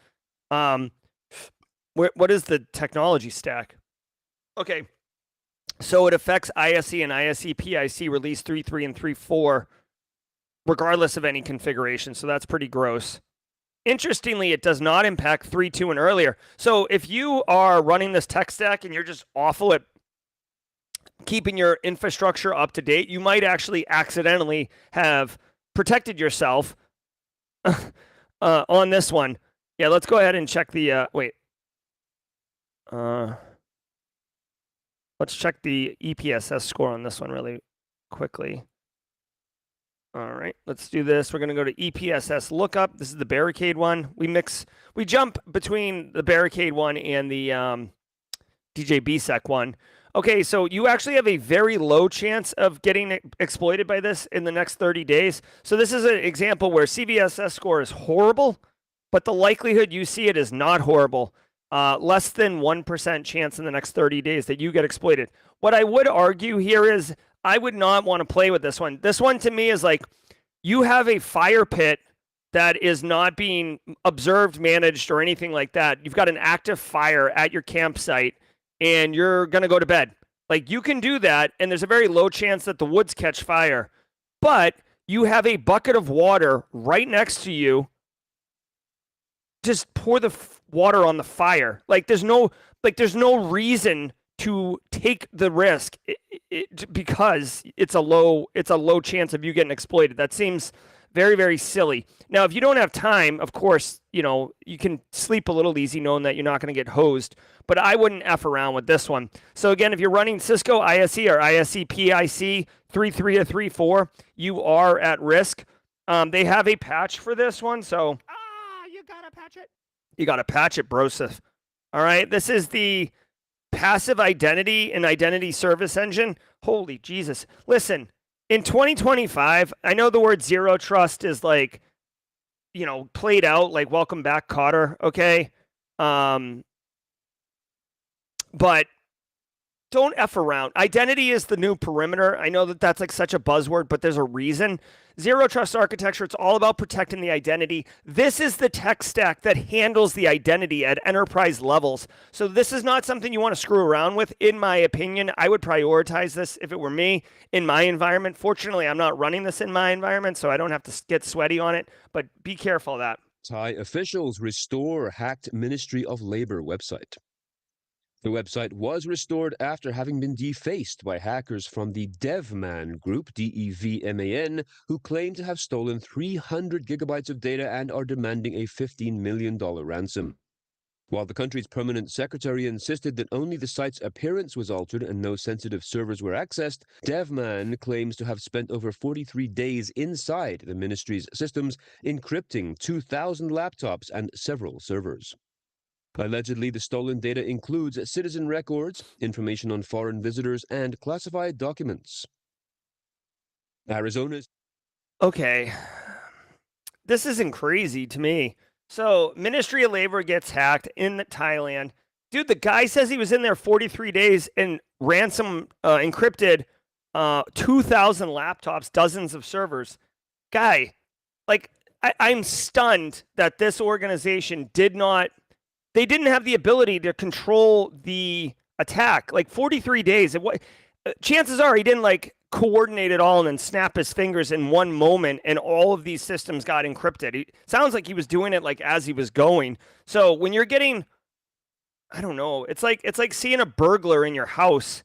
What is the technology stack? Okay. So it affects ISE and ISE PIC release 3.3 and 3.4, regardless of any configuration. So that's pretty gross. Interestingly, it does not impact 3.2 and earlier. So if you are running this tech stack and you're just awful at keeping your infrastructure up to date, you might actually accidentally have protected yourself on this one. Yeah, let's go ahead and check the, let's check the EPSS score on this one really quickly. All right, let's do this. We're going to go to EPSS lookup. This is the Barricade one. We jump between the Barricade one and the DJ BSEC one. Okay, so you actually have a very low chance of getting exploited by this in the next 30 days. So this is an example where CVSS score is horrible, but the likelihood you see it is not horrible. Less than 1% chance in the next 30 days that you get exploited. What I would argue here is I would not want to play with this one. This one to me is like you have a fire pit that is not being observed, managed, or anything like that. You've got an active fire at your campsite and you're going to go to bed. Like you can do that, and there's a very low chance that the woods catch fire. But you have a bucket of water right next to you. Just pour the water on the fire. Like there's no reason to take the risk because it's a low chance of you getting exploited. That seems very, very silly. Now, if you don't have time, of course, you can sleep a little easy knowing that you're not going to get hosed, but I wouldn't F around with this one. So again, if you're running Cisco ISE or ISE PIC 3.3 or 3.4, you are at risk. They have a patch for this one, so you gotta patch it. You gotta patch it, brosif. All right, this is the passive identity and identity service engine. Holy Jesus. Listen, in 2025, I know the word zero trust is like, played out like welcome back, Cotter, okay? But don't F around. Identity is the new perimeter. I know that that's like such a buzzword, but there's a reason. Zero trust architecture, it's all about protecting the identity. This is the tech stack that handles the identity at enterprise levels. So this is not something you want to screw around with, in my opinion. I would prioritize this if it were me in my environment. Fortunately, I'm not running this in my environment, so I don't have to get sweaty on it, but be careful of that. Thai officials restore hacked Ministry of Labor website. The website was restored after having been defaced by hackers from the DevMan group, DEVMAN, who claim to have stolen 300 gigabytes of data and are demanding a $15 million ransom. While the country's permanent secretary insisted that only the site's appearance was altered and no sensitive servers were accessed, DevMan claims to have spent over 43 days inside the ministry's systems, encrypting 2,000 laptops and several servers. Allegedly, the stolen data includes citizen records, information on foreign visitors, and classified documents. Arizona's... Okay. This isn't crazy to me. So, Ministry of Labor gets hacked in Thailand. Dude, the guy says he was in there 43 days and encrypted 2,000 laptops, dozens of servers. Guy, like, I'm stunned that this organization they didn't have the ability to control the attack. Like 43 days. Chances are he didn't like coordinate it all and then snap his fingers in one moment and all of these systems got encrypted. It sounds like he was doing it like as he was going. So when you're getting, I don't know, it's like seeing a burglar in your house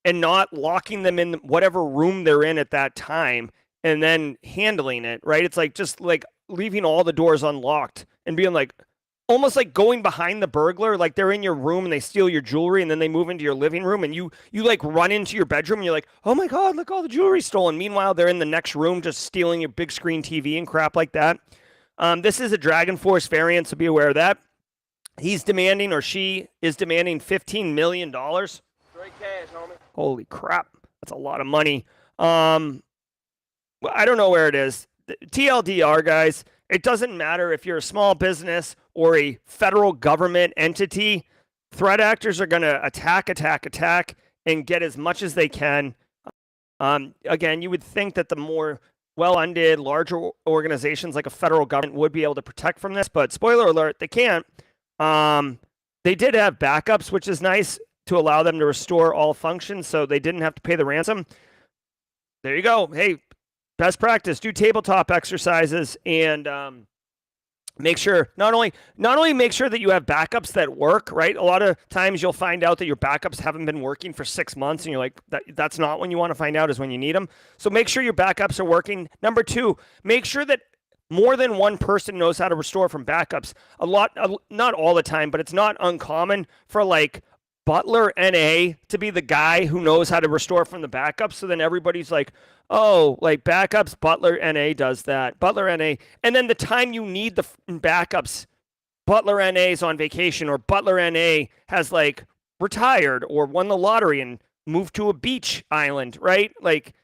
and not locking them in whatever room they're in at that time and then handling it, right? It's like just like leaving all the doors unlocked and being like, almost like going behind the burglar, like they're in your room and they steal your jewelry and then they move into your living room and you like run into your bedroom and you're like, oh my God, look, all the jewelry stolen. Meanwhile, they're in the next room just stealing your big screen TV and crap like that. This is a Dragon Force variant, so be aware of that. He's demanding, or she is demanding, $15 million. Straight cash, homie. Holy crap. That's a lot of money. Well, I don't know where it is. TLDR, guys, it doesn't matter if you're a small business or a federal government entity. Threat actors are going to attack, and get as much as they can. Again, you would think that the more well-funded, larger organizations like a federal government would be able to protect from this, but spoiler alert, they can't. They did have backups, which is nice, to allow them to restore all functions, so they didn't have to pay the ransom. There you go. Hey, best practice, do tabletop exercises and make sure, not only make sure that you have backups that work, right? A lot of times you'll find out that your backups haven't been working for 6 months and you're like, that's not when you want to find out, is when you need them. So make sure your backups are working. Number 2, make sure that more than one person knows how to restore from backups. Not all the time, but it's not uncommon for like Butler NA to be the guy who knows how to restore from the backups. So then everybody's like, oh, like backups, Butler NA does that. Butler NA. And then the time you need the backups, Butler NA is on vacation, or Butler NA has like retired or won the lottery and moved to a beach island, right? Like,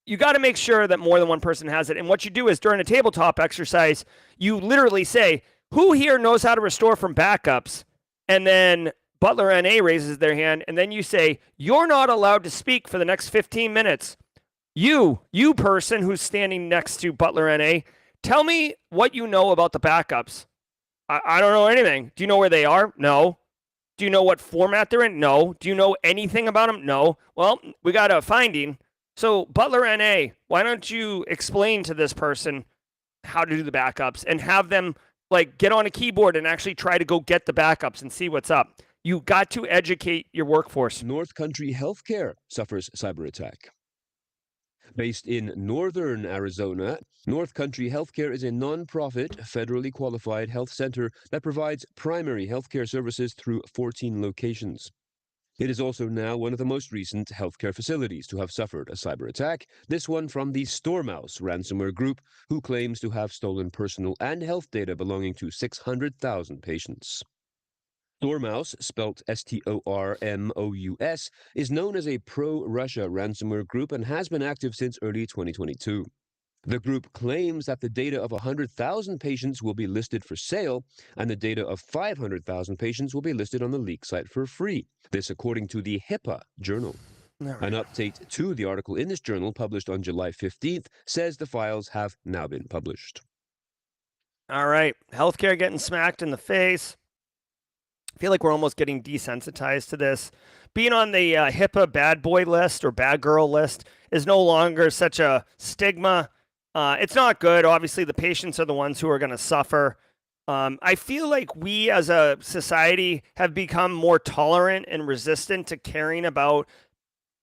you got to make sure that more than one person has it. And what you do is during a tabletop exercise, you literally say, who here knows how to restore from backups? And then Butler NA raises their hand, and then you say, you're not allowed to speak for the next 15 minutes. You person who's standing next to Butler NA, tell me what you know about the backups. I don't know anything. Do you know where they are? No. Do you know what format they're in? No. Do you know anything about them? No. Well, we got a finding. So Butler NA, why don't you explain to this person how to do the backups and have them like get on a keyboard and actually try to go get the backups and see what's up. You got to educate your workforce. North Country Healthcare suffers cyber attack. Based in northern Arizona, North Country Healthcare is a non-profit, federally qualified health center that provides primary healthcare services through 14 locations. It is also now one of the most recent healthcare facilities to have suffered a cyber attack, this one from the Stormouse ransomware group, who claims to have stolen personal and health data belonging to 600,000 patients. Stormouse, spelt STORMOUS, is known as a pro-Russia ransomware group and has been active since early 2022. The group claims that the data of 100,000 patients will be listed for sale, and the data of 500,000 patients will be listed on the leak site for free. This according to the HIPAA journal. An update to the article in this journal, published on July 15th, says the files have now been published. All right, healthcare getting smacked in the face. I feel like we're almost getting desensitized to this. Being on the HIPAA bad boy list or bad girl list is no longer such a stigma. It's not good. Obviously, the patients are the ones who are going to suffer. I feel like we as a society have become more tolerant and resistant to caring about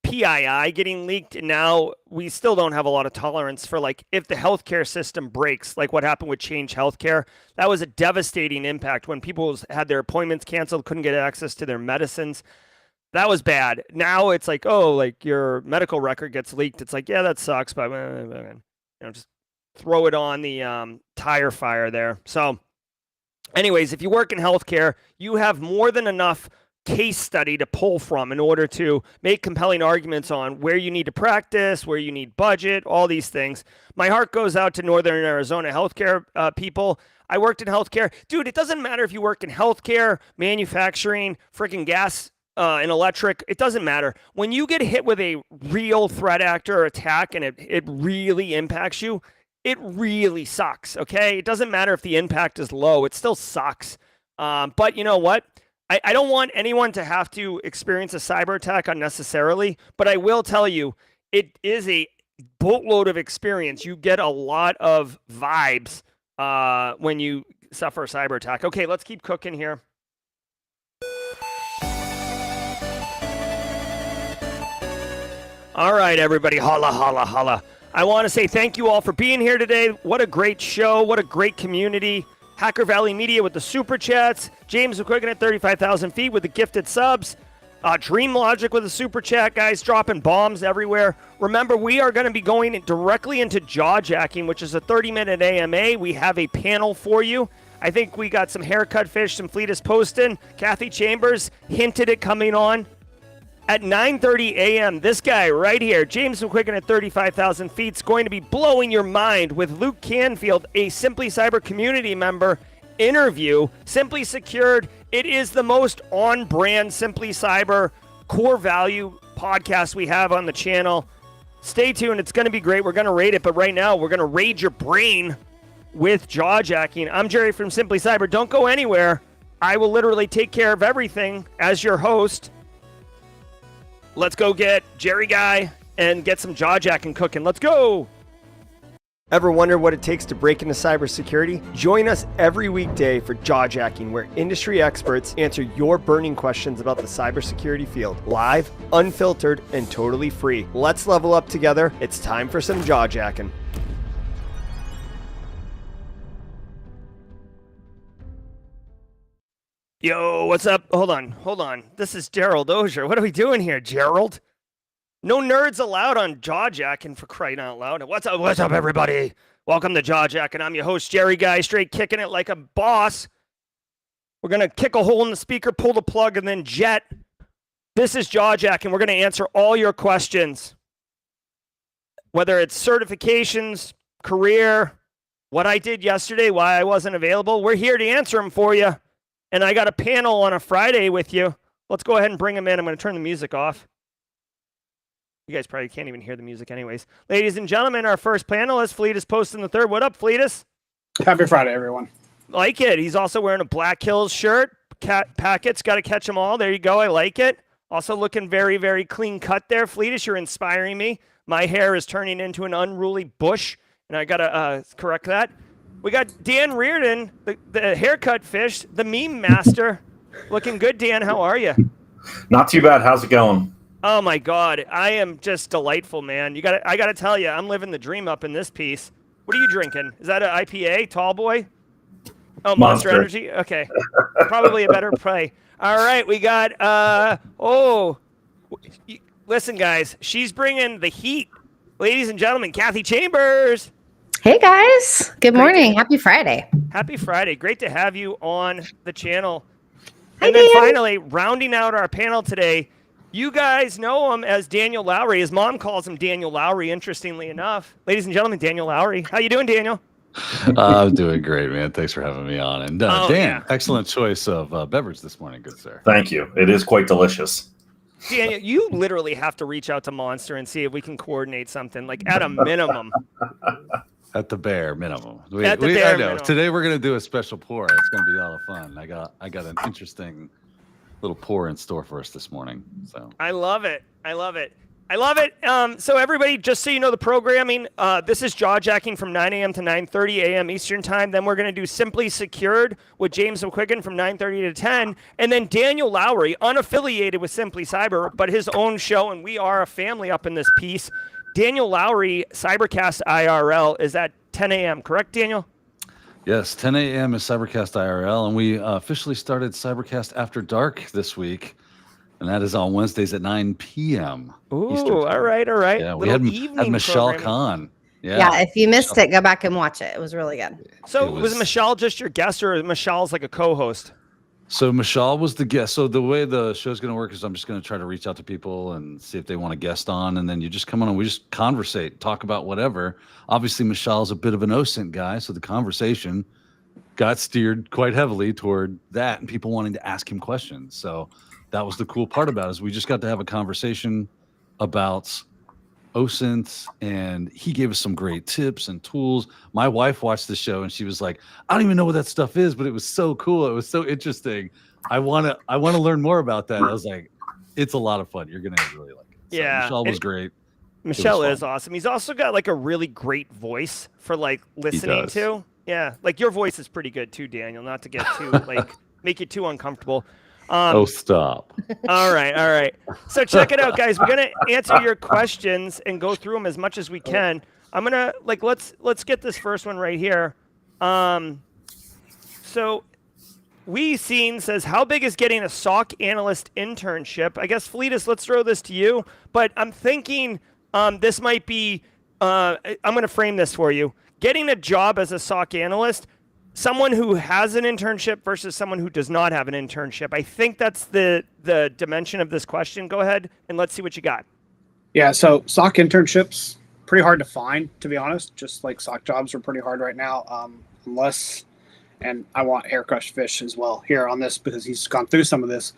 PII getting leaked. And now we still don't have a lot of tolerance for, like, if the healthcare system breaks, like what happened with Change Healthcare. That was a devastating impact when people had their appointments canceled, couldn't get access to their medicines. That was bad. Now it's like, oh, like your medical record gets leaked. It's like, yeah, that sucks, but just throw it on the tire fire there. So anyways, if you work in healthcare, you have more than enough case study to pull from in order to make compelling arguments on where you need to practice, where you need budget, all these things. My heart goes out to Northern Arizona healthcare people. I worked in healthcare. Dude, it doesn't matter if you work in healthcare, manufacturing, freaking gas, and electric. It doesn't matter. When you get hit with a real threat actor or attack and it really impacts you, it really sucks, okay? It doesn't matter if the impact is low. It still sucks. But you know what? I don't want anyone to have to experience a cyber attack unnecessarily, but I will tell you, it is a boatload of experience. You get a lot of vibes when you suffer a cyber attack. Okay, let's keep cooking here. All right, everybody, holla, holla, holla. I want to say thank you all for being here today. What a great show. What a great community. Hacker Valley Media with the super chats. James McQuiggan at 35,000 feet with the gifted subs. Dream Logic with a super chat, guys, dropping bombs everywhere. Remember, we are going to be going directly into jaw jacking, which is a 30-minute AMA. We have a panel for you. I think we got some haircut fish, some Fleetus Poston. Kathy Chambers hinted at coming on at 9:30 a.m. This guy right here, James McQuiggan at 35,000 feet, is going to be blowing your mind with Luke Canfield, a Simply Cyber community member interview. Simply Secured. It is the most on-brand Simply Cyber core value podcast we have on the channel. Stay tuned. It's going to be great. We're going to rate it, but right now we're going to raid your brain with jaw jacking. I'm Jerry from Simply Cyber. Don't go anywhere. I will literally take care of everything as your host. Let's go get Jerry Guy and get some jaw jacking cooking. Let's go. Ever wonder what it takes to break into cybersecurity? Join us every weekday for Jaw Jacking, where industry experts answer your burning questions about the cybersecurity field. Live, unfiltered, and totally free. Let's level up together. It's time for some jaw jacking. Yo, what's up? Hold on. This is Gerald Auger. What are we doing here, Gerald? No nerds allowed on Jaw Jacking, for crying out loud. What's up, everybody? Welcome to Jaw Jacking. I'm your host, Jerry Guy, straight kicking it like a boss. We're going to kick a hole in the speaker, pull the plug, and then jet. This is Jaw Jacking. We're going to answer all your questions. Whether it's certifications, career, what I did yesterday, why I wasn't available, we're here to answer them for you. And I got a panel on a Friday with you. Let's go ahead and bring them in. I'm going to turn the music off. You guys probably can't even hear the music anyways. Ladies and gentlemen, our first panelist, Fleetus Poston the third. What up, Fleetus? Happy Friday, everyone. Like it. He's also wearing a Black Hills shirt. Cat packets, got to catch them all. There you go. I like it. Also looking very, very clean cut there. Fleetus, you're inspiring me. My hair is turning into an unruly bush, and I got to correct that. We got Dan Reardon, the haircut fish, the meme master. Looking good, Dan. How are you? Not too bad. How's it going? Oh my God, I am just delightful, man. I gotta tell you, I'm living the dream up in this piece. What are you drinking? Is that an IPA, Tall Boy? Oh, Monster Energy. Okay, probably a better play. All right, we got. Listen, guys, she's bringing the heat, ladies and gentlemen. Kathy Chambers. Hey guys, good morning. Happy Friday. Happy Friday. Great to have you on the channel. Hi, And then Dan. finally, rounding out our panel today. You guys know him as Daniel Lowry. His mom calls him Daniel Lowry, interestingly enough. Ladies and gentlemen, Daniel Lowry. How you doing, Daniel? I'm doing great, man. Thanks for having me on. And Dan, yeah. Excellent choice of beverage this morning, good sir. Thank you. It is quite delicious. Daniel, you literally have to reach out to Monster and see if we can coordinate something, like at a minimum. At the bare minimum. At the bare I know. minimum. Today we're gonna do a special pour. It's gonna be a lot of fun. I got an interesting little pour in store for us this morning. So I love it. So everybody, just so you know the programming, this is Jaw Jacking from 9 a.m. to 9:30 a.m. Eastern Time. Then we're going to do Simply Secured with James McQuiggan from 9:30 to 10. And then Daniel Lowry, unaffiliated with Simply Cyber, but his own show, and we are a family up in this piece. Daniel Lowry, Cybercast IRL, is at 10 a.m., correct, Daniel? yes, 10 a.m. is Cybercast IRL, and we officially started Cybercast After Dark this week, and that is on Wednesdays at 9 p.m. Ooh, Eastern Time. all right. Yeah, we had evening Michelle programming. Khan. Yeah, if you missed it, go back and watch it. It was really good. So It was was- Michelle just your guest, or Michelle's like a co-host? So Michelle was the guest. So the way the show's going to work is I'm just going to try to reach out to people and see if they want a guest on, and then you just come on and we just conversate, talk about whatever. Obviously, Michelle's a bit of an OSINT guy, so the conversation got steered quite heavily toward that and people wanting to ask him questions. So that was the cool part about it, is we just got to have a conversation about OSINT, and he gave us some great tips and tools. My wife watched the show and she was like, I don't even know what that stuff is, but it was so cool. It was so interesting. I want to learn more about that. I was like, it's a lot of fun. You're going to really like it. So Yeah, Michelle was and- great. Michelle fun. is awesome. He's also got like a really great voice for like listening does. to. Yeah, like your voice is pretty good too, Daniel. Not to get too like make you too uncomfortable. Oh, stop. All right. So check it out, guys. We're gonna answer your questions and go through them as much as we can. I'm gonna let's get this first one right here. So We Seen says, how big is getting a SOC analyst internship? I guess, Fleetus, let's throw this to you. But I'm thinking this might be, I'm going to frame this for you. Getting a job as a SOC analyst, someone who has an internship versus someone who does not have an internship. I think that's the dimension of this question. Go ahead and let's see what you got. Yeah, so SOC internships, pretty hard to find, to be honest. Just like SOC jobs are pretty hard right now, unless, and I want Hair Crush Fish as well here on this because he's gone through some of this.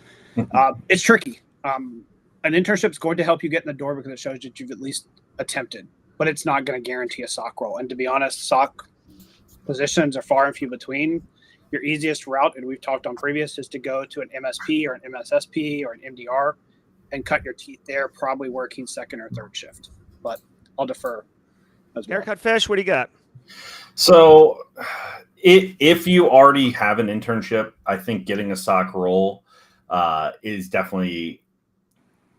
It's tricky. An internship is going to help you get in the door because it shows that you've at least attempted, but it's not going to guarantee a SOC role. And to be honest, SOC positions are far and few between. Your easiest route, and we've talked on previous, is to go to an MSP or an MSSP or an MDR and cut your teeth there, probably working second or third shift. But I'll defer as well. Haircut Fish, what do you got? So if you already have an internship, I think getting a SOC role is definitely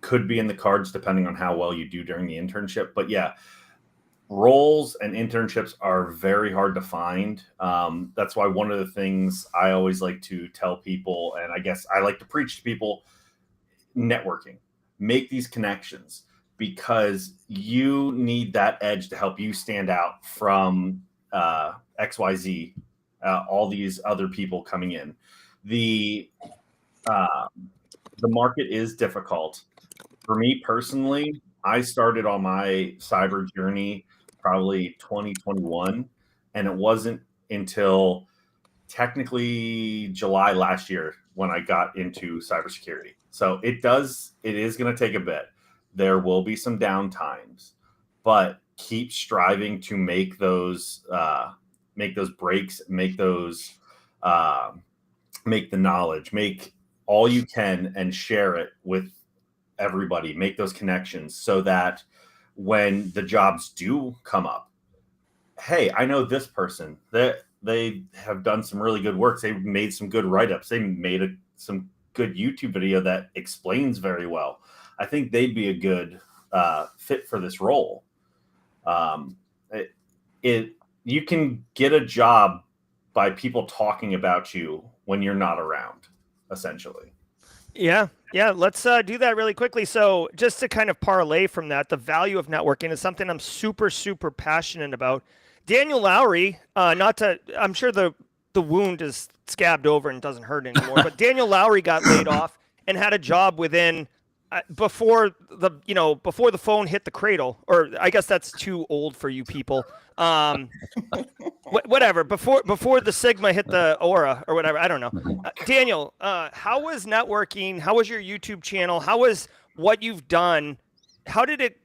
could be in the cards depending on how well you do during the internship. But yeah, roles and internships are very hard to find. That's why one of the things I always like to tell people, and I guess I like to preach to people, networking. Make these connections because you need that edge to help you stand out from XYZ, all these other people coming in. The market is difficult. For me personally, I started on my cyber journey probably 2021, and it wasn't until technically July last year when I got into cybersecurity. So it is going to take a bit. There will be some downtimes, but keep striving to make those breaks, make the knowledge, make all you can and share it with everybody, make those connections so that when the jobs do come up, hey, I know this person, that they have done some really good work. They've made some good write-ups. They made some good YouTube video that explains very well. I think they'd be a good fit for this role. You can get a job by people talking about you when you're not around, essentially. Yeah. Let's do that really quickly. So just to kind of parlay from that, the value of networking is something I'm super, super passionate about. Daniel Lowry, I'm sure the wound is scabbed over and doesn't hurt anymore, but Daniel Lowry got laid off and had a job within before the phone hit the cradle, or I guess that's too old for you people. Whatever, before the Sigma hit the Aura or whatever, I don't know. Daniel, how was networking? How was your YouTube channel? How was what you've done? How did it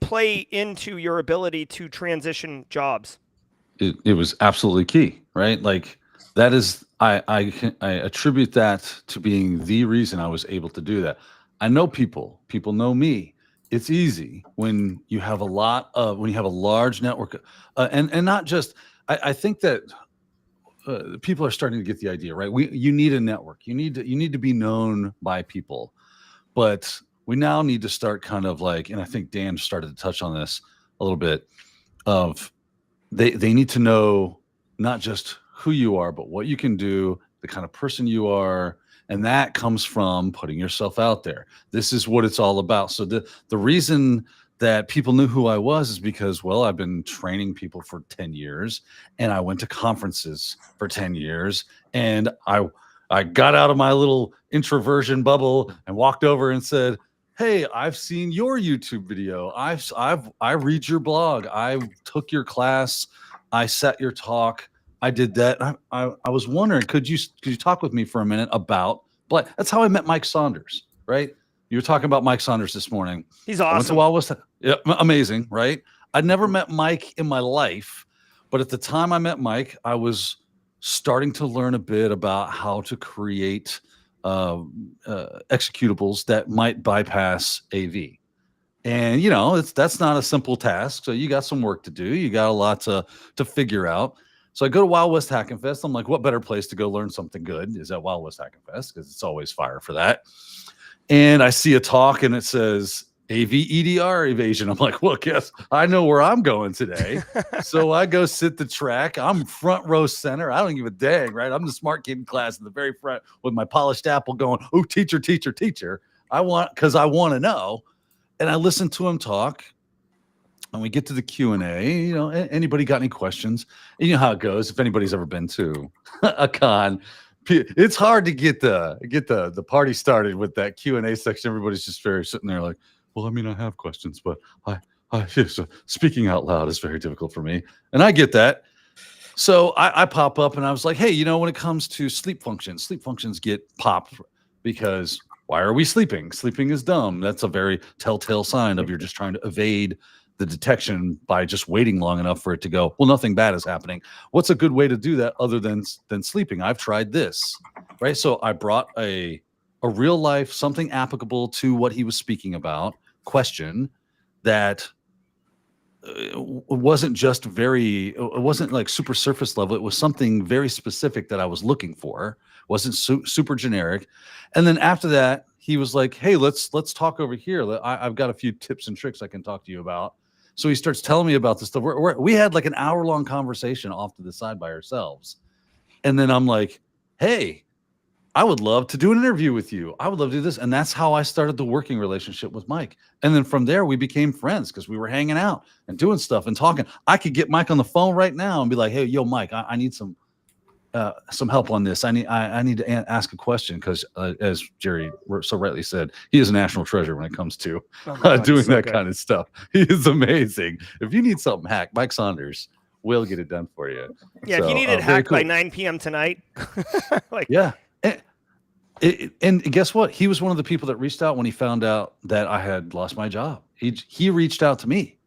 play into your ability to transition jobs? It was absolutely key, right? Like that is, I attribute that to being the reason I was able to do that. I know people know me. It's easy when you have a large network, and not just. I think that people are starting to get the idea, right? You need a network. You need to be known by people, but we now need to start kind of like, and I think Dan started to touch on this a little bit. Of they need to know not just who you are, but what you can do, the kind of person you are. And that comes from putting yourself out there. This is what it's all about. So the reason that people knew who I was is because, well, I've been training people for 10 years and I went to conferences for 10 years and I got out of my little introversion bubble and walked over and said, hey, I've seen your YouTube video. I read your blog. I took your class. I set your talk. I did that. I was wondering, could you talk with me for a minute about, but that's how I met Mike Saunders, right? You were talking about Mike Saunders this morning. He's awesome. I went to Wild West. Yeah, amazing, right? I'd never met Mike in my life, but at the time I met Mike, I was starting to learn a bit about how to create executables that might bypass AV. And, that's not a simple task. So you got some work to do. You got a lot to figure out. So I go to Wild West Hacking Fest. I'm like, what better place to go learn something good is at Wild West Hacking Fest because it's always fire for that. And I see a talk and it says, AVEDR evasion. I'm like, well, guess I know where I'm going today. So I go sit the track. I'm front row center. I don't give a dang, right? I'm the smart kid in class in the very front with my polished apple going, oh, teacher, teacher, teacher. Because I want to know. And I listen to him talk. And we get to the Q&A. You know, anybody got any questions? And you know how it goes. If anybody's ever been to a con, it's hard to get the party started with that Q&A section. Everybody's just very sitting there like, well, I mean, I have questions, but speaking out loud is very difficult for me. And I get that. So I pop up and I was like, hey, you know, when it comes to sleep functions get popped because why are we sleeping? Sleeping is dumb. That's a very telltale sign of you're just trying to evade the detection by just waiting long enough for it to go, well, nothing bad is happening. What's a good way to do that other than sleeping? I've tried this, right? So I brought a real life, something applicable to what he was speaking about, question that wasn't it wasn't like super surface level. It was something very specific that I was looking for. It wasn't super generic. And then after that, he was like, hey, let's talk over here. I've got a few tips and tricks I can talk to you about. So he starts telling me about this stuff. We had like an hour-long conversation off to the side by ourselves. And then I'm like, hey, I would love to do an interview with you. I would love to do this. And that's how I started the working relationship with Mike. And then from there, we became friends because we were hanging out and doing stuff and talking. I could get Mike on the phone right now and be like, hey, yo, Mike, I need some help on this. I need to ask a question because as Jerry so rightly said, he is a national treasure when it comes to doing that kind of stuff. He is amazing. If you need something hacked, Mike Saunders will get it done for you. Yeah, if you need it hacked by 9 p.m. tonight. Yeah. And guess what? He was one of the people that reached out when he found out that I had lost my job. He reached out to me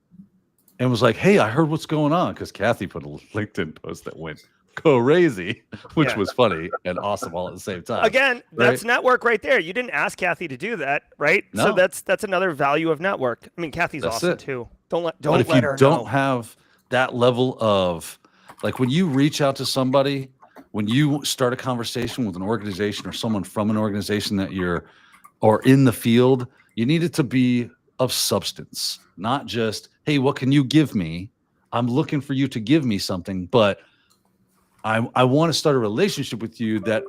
and was like, hey, I heard what's going on. Because Kathy put a LinkedIn post that went crazy, which was funny and awesome all at the same time. Again, that's network right there. You didn't ask Kathy to do that, right? No. So that's another value of network. I mean, Kathy's awesome too. Don't let her know. But if you don't have that level of, like when you reach out to somebody, when you start a conversation with an organization or someone from an organization that or in the field, you need it to be of substance, not just, hey, what can you give me? I'm looking for you to give me something, but I want to start a relationship with you that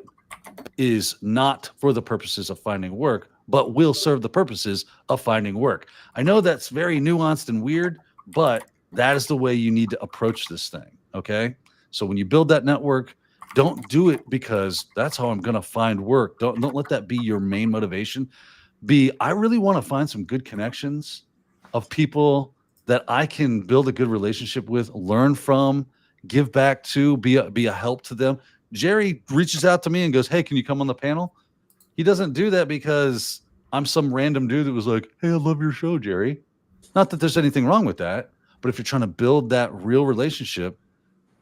is not for the purposes of finding work, but will serve the purposes of finding work. I know that's very nuanced and weird, but that is the way you need to approach this thing. Okay. So when you build that network, don't do it because that's how I'm going to find work. Don't let that be your main motivation. I really want to find some good connections of people that I can build a good relationship with, learn from, give back to, be a help to them. Jerry reaches out to me and goes, hey, can you come on the panel? He doesn't do that because I'm some random dude that was like, hey, I love your show, Jerry. Not that there's anything wrong with that, but if you're trying to build that real relationship,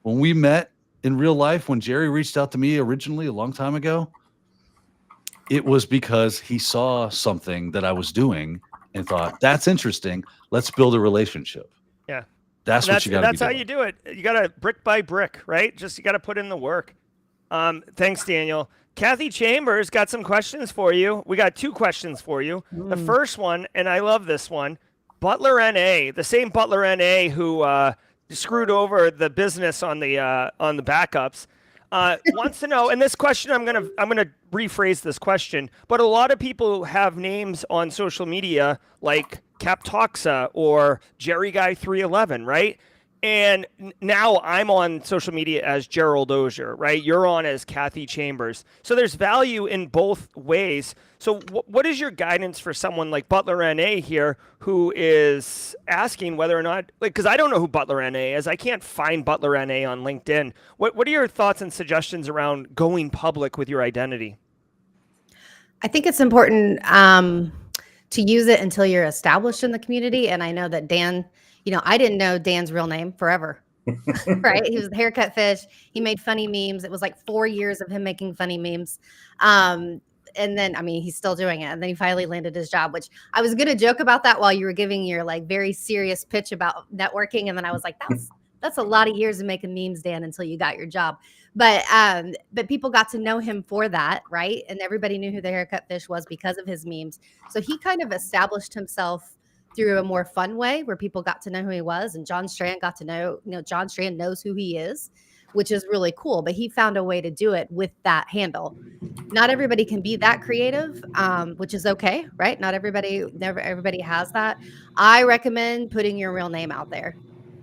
when we met in real life, when Jerry reached out to me originally a long time ago, it was because he saw something that I was doing and thought, that's interesting. Let's build a relationship. Yeah. That's what you got to do. That's how you do it. You got to brick by brick, right? You got to put in the work. Thanks, Daniel. Kathy Chambers got some questions for you. We got 2 questions for you. The first one, and I love this one, Butler NA, the same Butler NA who screwed over the business on the backups, wants to know. And this question, I'm gonna rephrase this question. But a lot of people have names on social media like Captoxa or Jerry Guy 311, right? And now I'm on social media as Gerald Dozier, right? You're on as Kathy Chambers. So there's value in both ways. So what is your guidance for someone like Butler NA here who is asking whether or not, like, because I don't know who Butler NA is. I can't find Butler NA on LinkedIn. What are your thoughts and suggestions around going public with your identity? I think it's important to use it until you're established in the community. And I know that Dan, I didn't know Dan's real name forever, right? He was the haircut fish. He made funny memes. It was like 4 years of him making funny memes. And then, he's still doing it. And then he finally landed his job, which I was going to joke about that while you were giving your like very serious pitch about networking. And then I was like, that's a lot of years of making memes, Dan, until you got your job. But people got to know him for that, right? And everybody knew who the haircut fish was because of his memes. So he kind of established himself through a more fun way where people got to know who he was, and John Strand got to know, John Strand knows who he is, which is really cool. But he found a way to do it with that handle. Not everybody can be that creative, which is okay, right? Never everybody has that. I recommend putting your real name out there.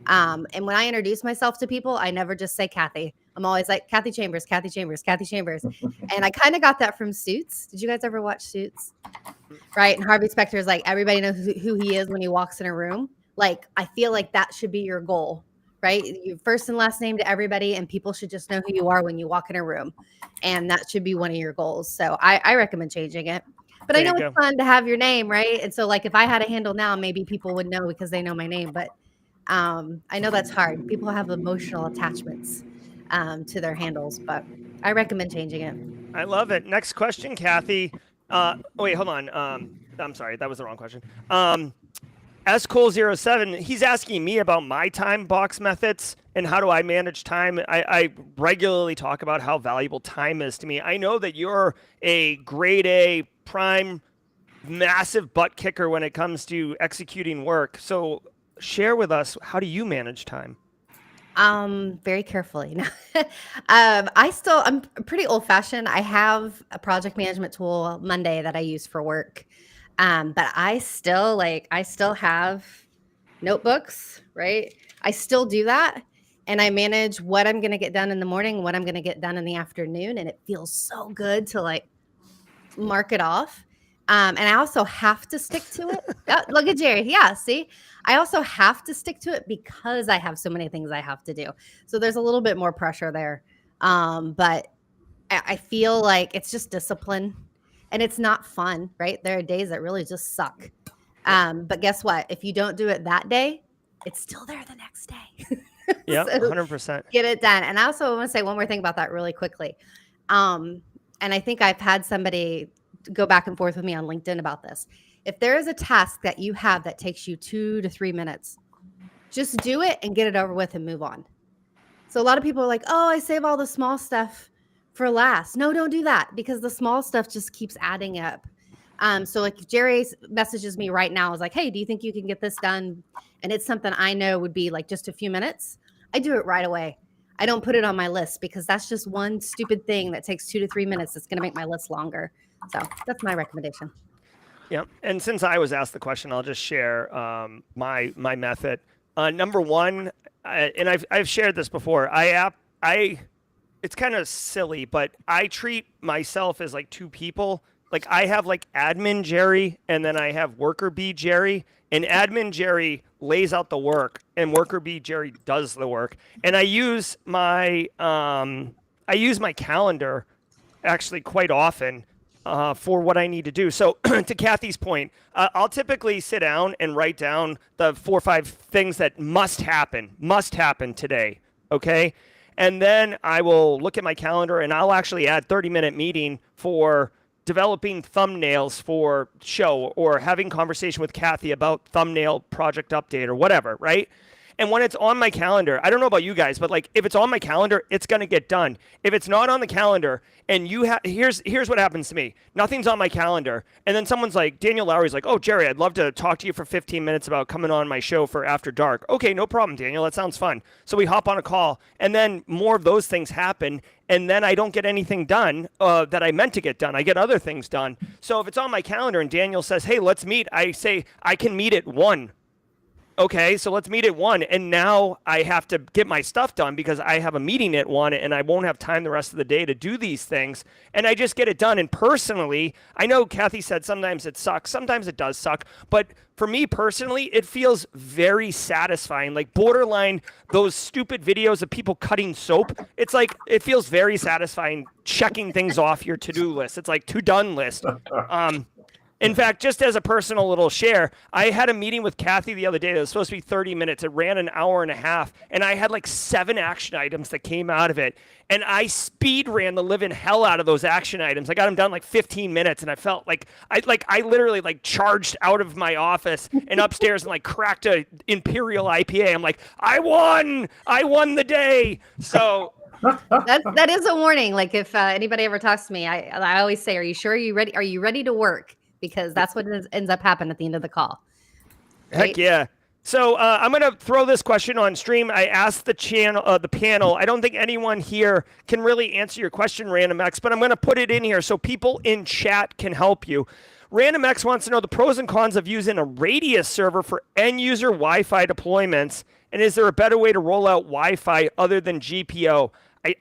And when I introduce myself to people, I never just say Kathy. I'm always like Kathy Chambers, Kathy Chambers, Kathy Chambers. And I kind of got that from Suits. Did you guys ever watch Suits? Right. And Harvey Specter is like, everybody knows who he is when he walks in a room. Like, I feel like that should be your goal, right? Your first and last name to everybody, and people should just know who you are when you walk in a room. And that should be one of your goals. So I recommend changing it. But I know it's fun to have your name, right? And so, like, if I had a handle now, maybe people would know because they know my name. But I know that's hard. People have emotional attachments to their handles, but I recommend changing it. I love it. Next question, Kathy. Wait, hold on. I'm sorry, that was the wrong question. SCole07, he's asking me about my time box methods and how do I manage time. I regularly talk about how valuable time is to me. I know that you're a grade A prime, massive butt kicker when it comes to executing work. So share with us, how do you manage time? Very carefully. I'm pretty old fashioned. I have a project management tool, Monday, that I use for work. But I still have notebooks, right? I still do that. And I manage what I'm going to get done in the morning, what I'm going to get done in the afternoon. And it feels so good to like mark it off. And I also have to stick to it. Oh, look at Jerry. Yeah, see? I also have to stick to it because I have so many things I have to do. So there's a little bit more pressure there. But I feel like it's just discipline and it's not fun, right? There are days that really just suck. But guess what? If you don't do it that day, it's still there the next day. Yeah, So 100%. get it done. And I also want to say one more thing about that really quickly. And I think I've had somebody go back and forth with me on LinkedIn about this. If there is a task that you have that takes you 2 to 3 minutes, just do it and get it over with and move on. So a lot of people are like, oh, I save all the small stuff for last. No, don't do that because the small stuff just keeps adding up. So like if Jerry messages me right now, is like, hey, do you think you can get this done? And it's something I know would be like just a few minutes. I do it right away. I don't put it on my list because that's just one stupid thing that takes 2 to 3 minutes. That's going to make my list longer. So that's my recommendation. Yeah, and since I was asked the question, I'll just share my method. Number one, and I've shared this before. It's kind of silly, but I treat myself as like two people. Like I have like admin Jerry, and then I have worker B Jerry. And admin Jerry lays out the work, and worker B Jerry does the work. And I use my calendar actually quite often. For what I need to do. So to Kathy's point, I'll typically sit down and write down the 4 or 5 things that must happen today. Okay. And then I will look at my calendar and I'll actually add 30-minute meeting for developing thumbnails for show or having conversation with Kathy about thumbnail project update or whatever. Right. And when it's on my calendar, I don't know about you guys, but like if it's on my calendar, it's going to get done. If it's not on the calendar and here's what happens to me. Nothing's on my calendar. And then someone's like, Daniel Lowry's like, oh, Jerry, I'd love to talk to you for 15 minutes about coming on my show for After Dark. Okay, no problem, Daniel. That sounds fun. So we hop on a call and then more of those things happen. And then I don't get anything done that I meant to get done. I get other things done. So if it's on my calendar and Daniel says, hey, let's meet, I say, I can meet at 1. Okay, so let's meet at 1. And now I have to get my stuff done because I have a meeting at 1 and I won't have time the rest of the day to do these things. And I just get it done. And personally, I know Kathy said sometimes it sucks. Sometimes it does suck. But for me personally, it feels very satisfying. Like borderline those stupid videos of people cutting soap. It's like, it feels very satisfying checking things off your to-do list. It's like to-done list. In fact, just as a personal little share, I had a meeting with Kathy the other day that was supposed to be 30 minutes. It ran an hour and a half, and I had like 7 action items that came out of it. And I speed ran the living hell out of those action items. I got them done like 15 minutes, and I felt like I literally like charged out of my office and upstairs and like cracked a Imperial IPA. I'm like, I won the day. So that is a warning. Like if anybody ever talks to me, I always say, are you sure? Are you ready? Are you ready to work? Because that's what ends up happening at the end of the call. Heck yeah. So I'm going to throw this question on stream. I asked the panel. I don't think anyone here can really answer your question, RandomX, but I'm going to put it in here so people in chat can help you. RandomX wants to know the pros and cons of using a Radius server for end-user Wi-Fi deployments, and is there a better way to roll out Wi-Fi other than GPO?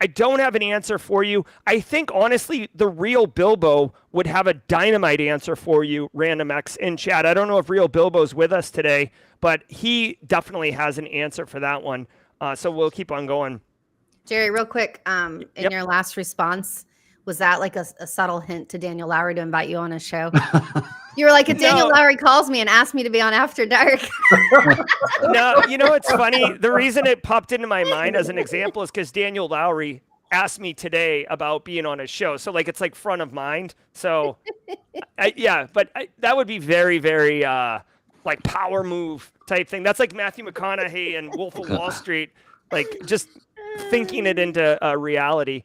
I don't have an answer for you. I think, honestly, the real Bilbo would have a dynamite answer for you, RandomX, in chat. I don't know if real Bilbo's with us today, but he definitely has an answer for that one. So we'll keep on going. Jerry, real quick, in your last response, was that like a subtle hint to Daniel Lowry to invite you on his show? You were like, if Daniel Lowry calls me and asks me to be on After Dark. No, you know what's funny? The reason it popped into my mind as an example is because Daniel Lowry asked me today about being on his show. So, like, it's like front of mind. So, that would be very, very like power move type thing. That's like Matthew McConaughey and Wolf of Wall Street, like just thinking it into reality.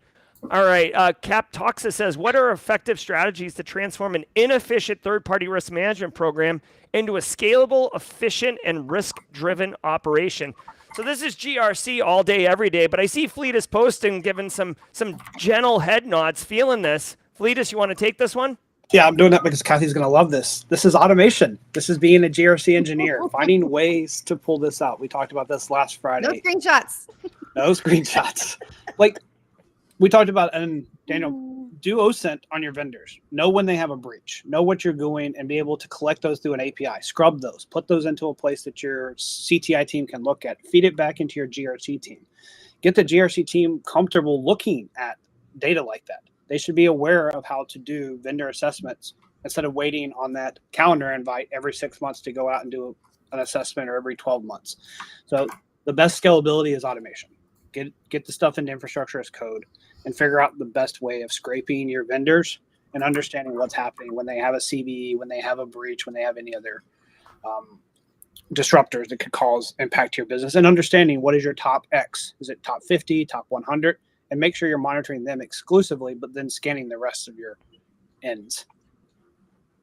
All right. Cap Toxa says, what are effective strategies to transform an inefficient third-party risk management program into a scalable, efficient, and risk-driven operation? So this is GRC all day, every day, but I see Fleetus posting, giving some gentle head nods, feeling this. Fleetus, you want to take this one? Yeah, I'm doing that because Kathy's going to love this. This is automation. This is being a GRC engineer, finding ways to pull this out. We talked about this last Friday. No screenshots. No screenshots. Like, we talked about, and Daniel, do OSINT on your vendors. Know when they have a breach. Know what you're doing and be able to collect those through an API. Scrub those. Put those into a place that your CTI team can look at. Feed it back into your GRC team. Get the GRC team comfortable looking at data like that. They should be aware of how to do vendor assessments instead of waiting on that calendar invite every 6 months to go out and do an assessment, or every 12 months. So the best scalability is automation. Get the stuff into infrastructure as code and figure out the best way of scraping your vendors and understanding what's happening when they have a CVE, when they have a breach, when they have any other disruptors that could cause impact to your business, and understanding what is your top X. Is it top 50, top 100? And make sure you're monitoring them exclusively, but then scanning the rest of your ends.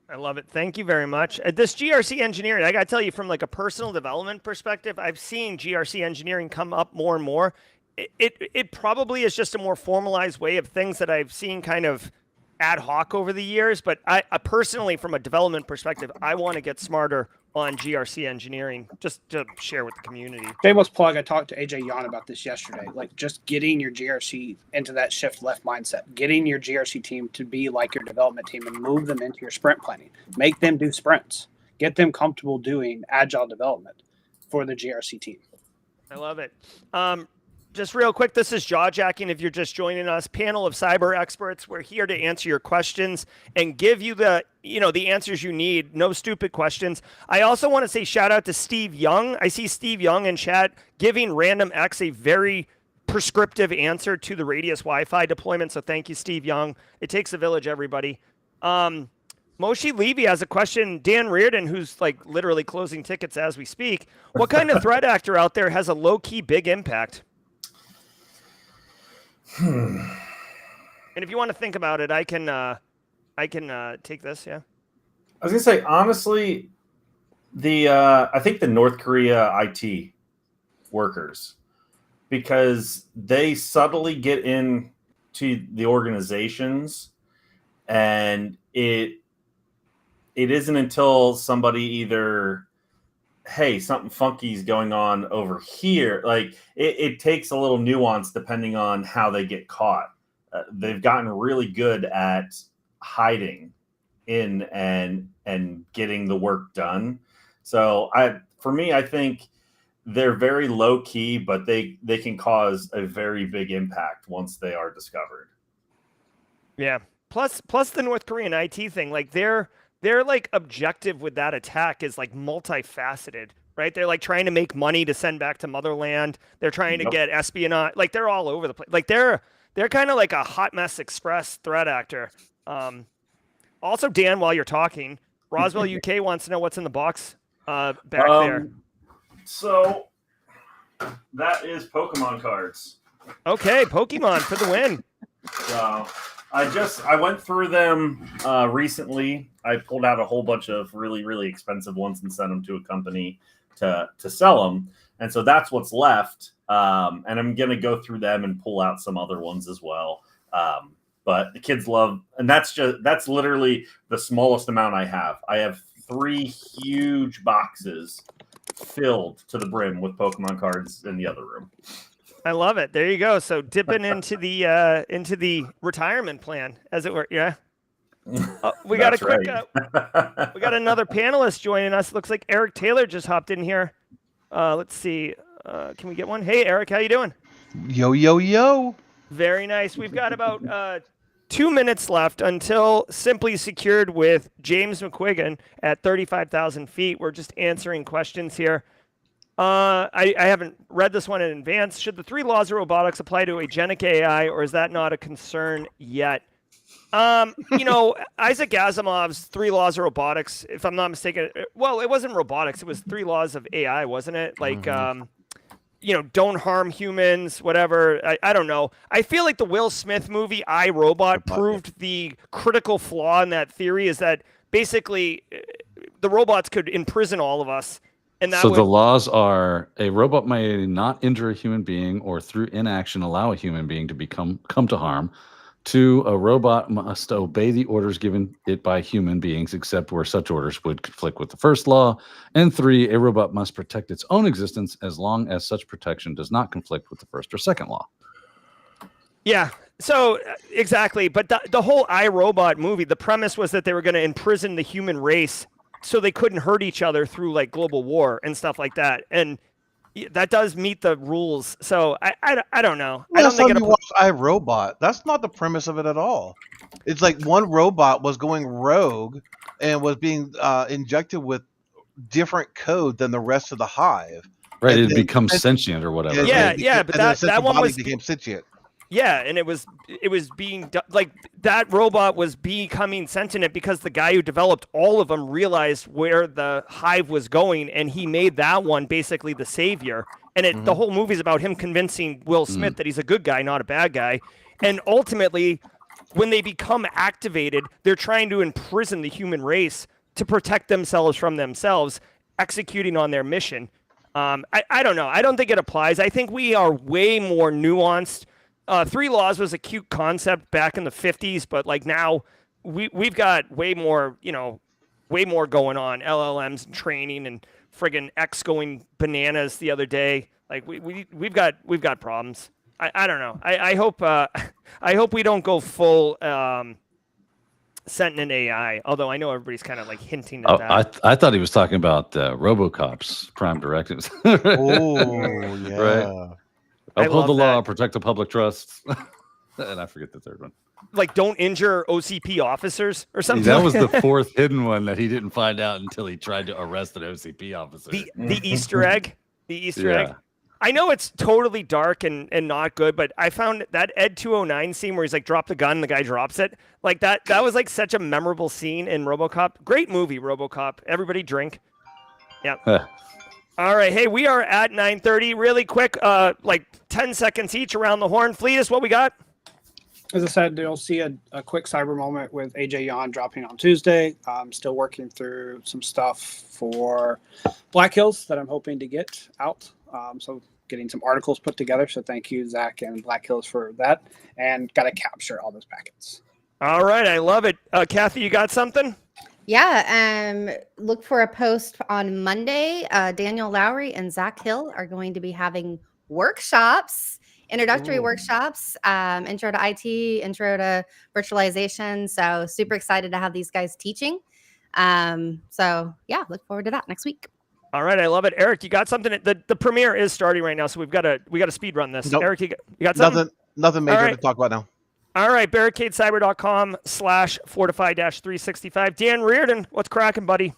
I love it. Thank you very much. This GRC engineering, I got to tell you, from like a personal development perspective, I've seen GRC engineering come up more and more. It probably is just a more formalized way of things that I've seen kind of ad hoc over the years. But I personally, from a development perspective, I want to get smarter on GRC engineering, just to share with the community. Shameless plug, I talked to AJ Yan about this yesterday. Like, just getting your GRC into that shift left mindset, getting your GRC team to be like your development team and move them into your sprint planning. Make them do sprints. Get them comfortable doing agile development for the GRC team. I love it. Just real quick, this is Jaw Jacking. If you're just joining us, panel of cyber experts. We're here to answer your questions and give you the answers you need. No stupid questions. I also want to say shout out to Steve Young. I see Steve Young in chat giving RandomX a very prescriptive answer to the Radius Wi-Fi deployment. So thank you, Steve Young. It takes a village, everybody. Moshe Levy has a question. Dan Reardon, who's like literally closing tickets as we speak. What kind of threat actor out there has a low-key big impact? And if you want to think about it, I can take this. Yeah. I was gonna say, honestly, I think the North Korea IT workers, because they subtly get into the organizations, and it isn't until somebody either, hey, something funky is going on over here. Like it takes a little nuance depending on how they get caught. They've gotten really good at hiding in and getting the work done. So for me, I think they're very low key, but they can cause a very big impact once they are discovered. Yeah. Plus the North Korean IT thing, like their like objective with that attack is like multifaceted, right? They're like trying to make money to send back to motherland. They're trying to get espionage. Like they're all over the place. Like they're kind of like a hot mess express threat actor. Also, Dan, while you're talking, Roswell UK wants to know what's in the box back there. So that is Pokemon cards. Okay, Pokemon for the win. So I went through them recently. I pulled out a whole bunch of really, really expensive ones and sent them to a company to sell them. And so that's what's left. And I'm going to go through them and pull out some other ones as well. But the kids love, and that's literally the smallest amount I have. I have 3 huge boxes filled to the brim with Pokemon cards in the other room. I love it. There you go. So dipping into the retirement plan, as it were. Yeah. We got a quick. Right. We got another panelist joining us. Looks like Eric Taylor just hopped in here. Let's see. Can we get one? Hey, Eric, how you doing? Yo, yo, yo. Very nice. We've got about 2 minutes left until Simply Secured with James McQuiggan at 35,000 feet. We're just answering questions here. I haven't read this one in advance. Should the 3 laws of robotics apply to agentic AI, or is that not a concern yet? Isaac Asimov's 3 laws of robotics, if I'm not mistaken, well, it wasn't robotics. It was 3 laws of AI, wasn't it? Like, don't harm humans, whatever. I don't know. I feel like the Will Smith movie, I, Robot, proved the critical flaw in that theory is that basically the robots could imprison all of us. And that the laws are: a robot may not injure a human being or through inaction allow a human being to come to harm. 2, a robot must obey the orders given it by human beings, except where such orders would conflict with the first law. And 3, a robot must protect its own existence as long as such protection does not conflict with the first or second law. Yeah. So exactly. But the whole iRobot movie, the premise was that they were going to imprison the human race so they couldn't hurt each other through like global war and stuff like that. And that does meet the rules. So I don't know. Well, I don't think you watch iRobot. That's not the premise of it at all. It's like one robot was going rogue and was being injected with different code than the rest of the hive. Right, it becomes sentient or whatever. Yeah, but that one became sentient. Yeah, and it was being like that robot was becoming sentient because the guy who developed all of them realized where the hive was going, and he made that one basically the savior. And the whole movie is about him convincing Will Smith that he's a good guy, not a bad guy. And ultimately, when they become activated, they're trying to imprison the human race to protect themselves from themselves, executing on their mission. I don't know. I don't think it applies. I think we are way more nuanced. 3 laws was a cute concept back in the 50s, but like now we've got way more going on. LLMs and training and friggin' X going bananas the other day. Like we've got problems. I don't know. I hope we don't go full sentient AI. Although I know everybody's kind of like hinting at that. I thought he was talking about RoboCop's prime directives. Oh yeah. Right. Uphold the law, protect the public trust, and I forget the third one. Like, don't injure OCP officers or something. That was the 4th hidden one that he didn't find out until he tried to arrest an OCP officer. The Easter egg. The Easter egg. I know it's totally dark and not good, but I found that Ed 209 scene where he's like, drop the gun, the guy drops it. Like that was like such a memorable scene in RoboCop. Great movie, RoboCop. Everybody drink. Yeah. All right. Hey, we are at 9:30. Really quick, like 10 seconds each around the horn. Fleetus, what we got? As I said, you'll see a quick cyber moment with AJ Yan dropping on Tuesday. I'm still working through some stuff for Black Hills that I'm hoping to get out. So getting some articles put together. So thank you, Zach and Black Hills, for that. And got to capture all those packets. All right. I love it. Kathy, you got something? Yeah, look for a post on Monday. Daniel Lowry and Zach Hill are going to be having workshops, introductory workshops, intro to IT, intro to virtualization. So super excited to have these guys teaching. So yeah, look forward to that next week. All right, I love it. Eric, you got something? The premiere is starting right now, so we got to speed run this. Nope. Eric, you got something? Nothing major to talk about now. All right, barricadecyber.com/fortify-365. Dan Reardon, what's cracking, buddy?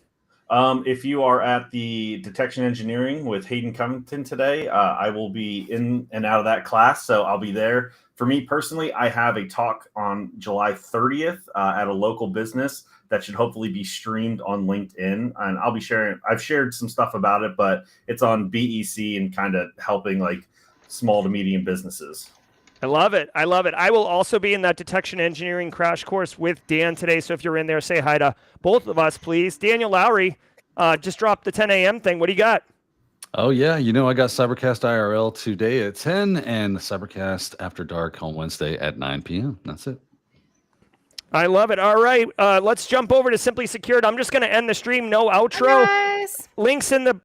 If you are at the Detection Engineering with Hayden Covington today, I will be in and out of that class, so I'll be there. For me personally, I have a talk on July 30th at a local business that should hopefully be streamed on LinkedIn, and I'll be sharing. I've shared some stuff about it, but it's on BEC and kind of helping like small to medium businesses. I love it. I love it. I will also be in that detection engineering crash course with Dan today. So if you're in there, say hi to both of us, please. Daniel Lowry just dropped the 10 a.m. thing. What do you got? Oh, yeah. You know, I got Cybercast IRL today at 10 and Cybercast After Dark on Wednesday at 9 p.m. That's it. I love it. All right. Let's jump over to Simply Secured. I'm just going to end the stream. No outro. Hi, guys. Links in the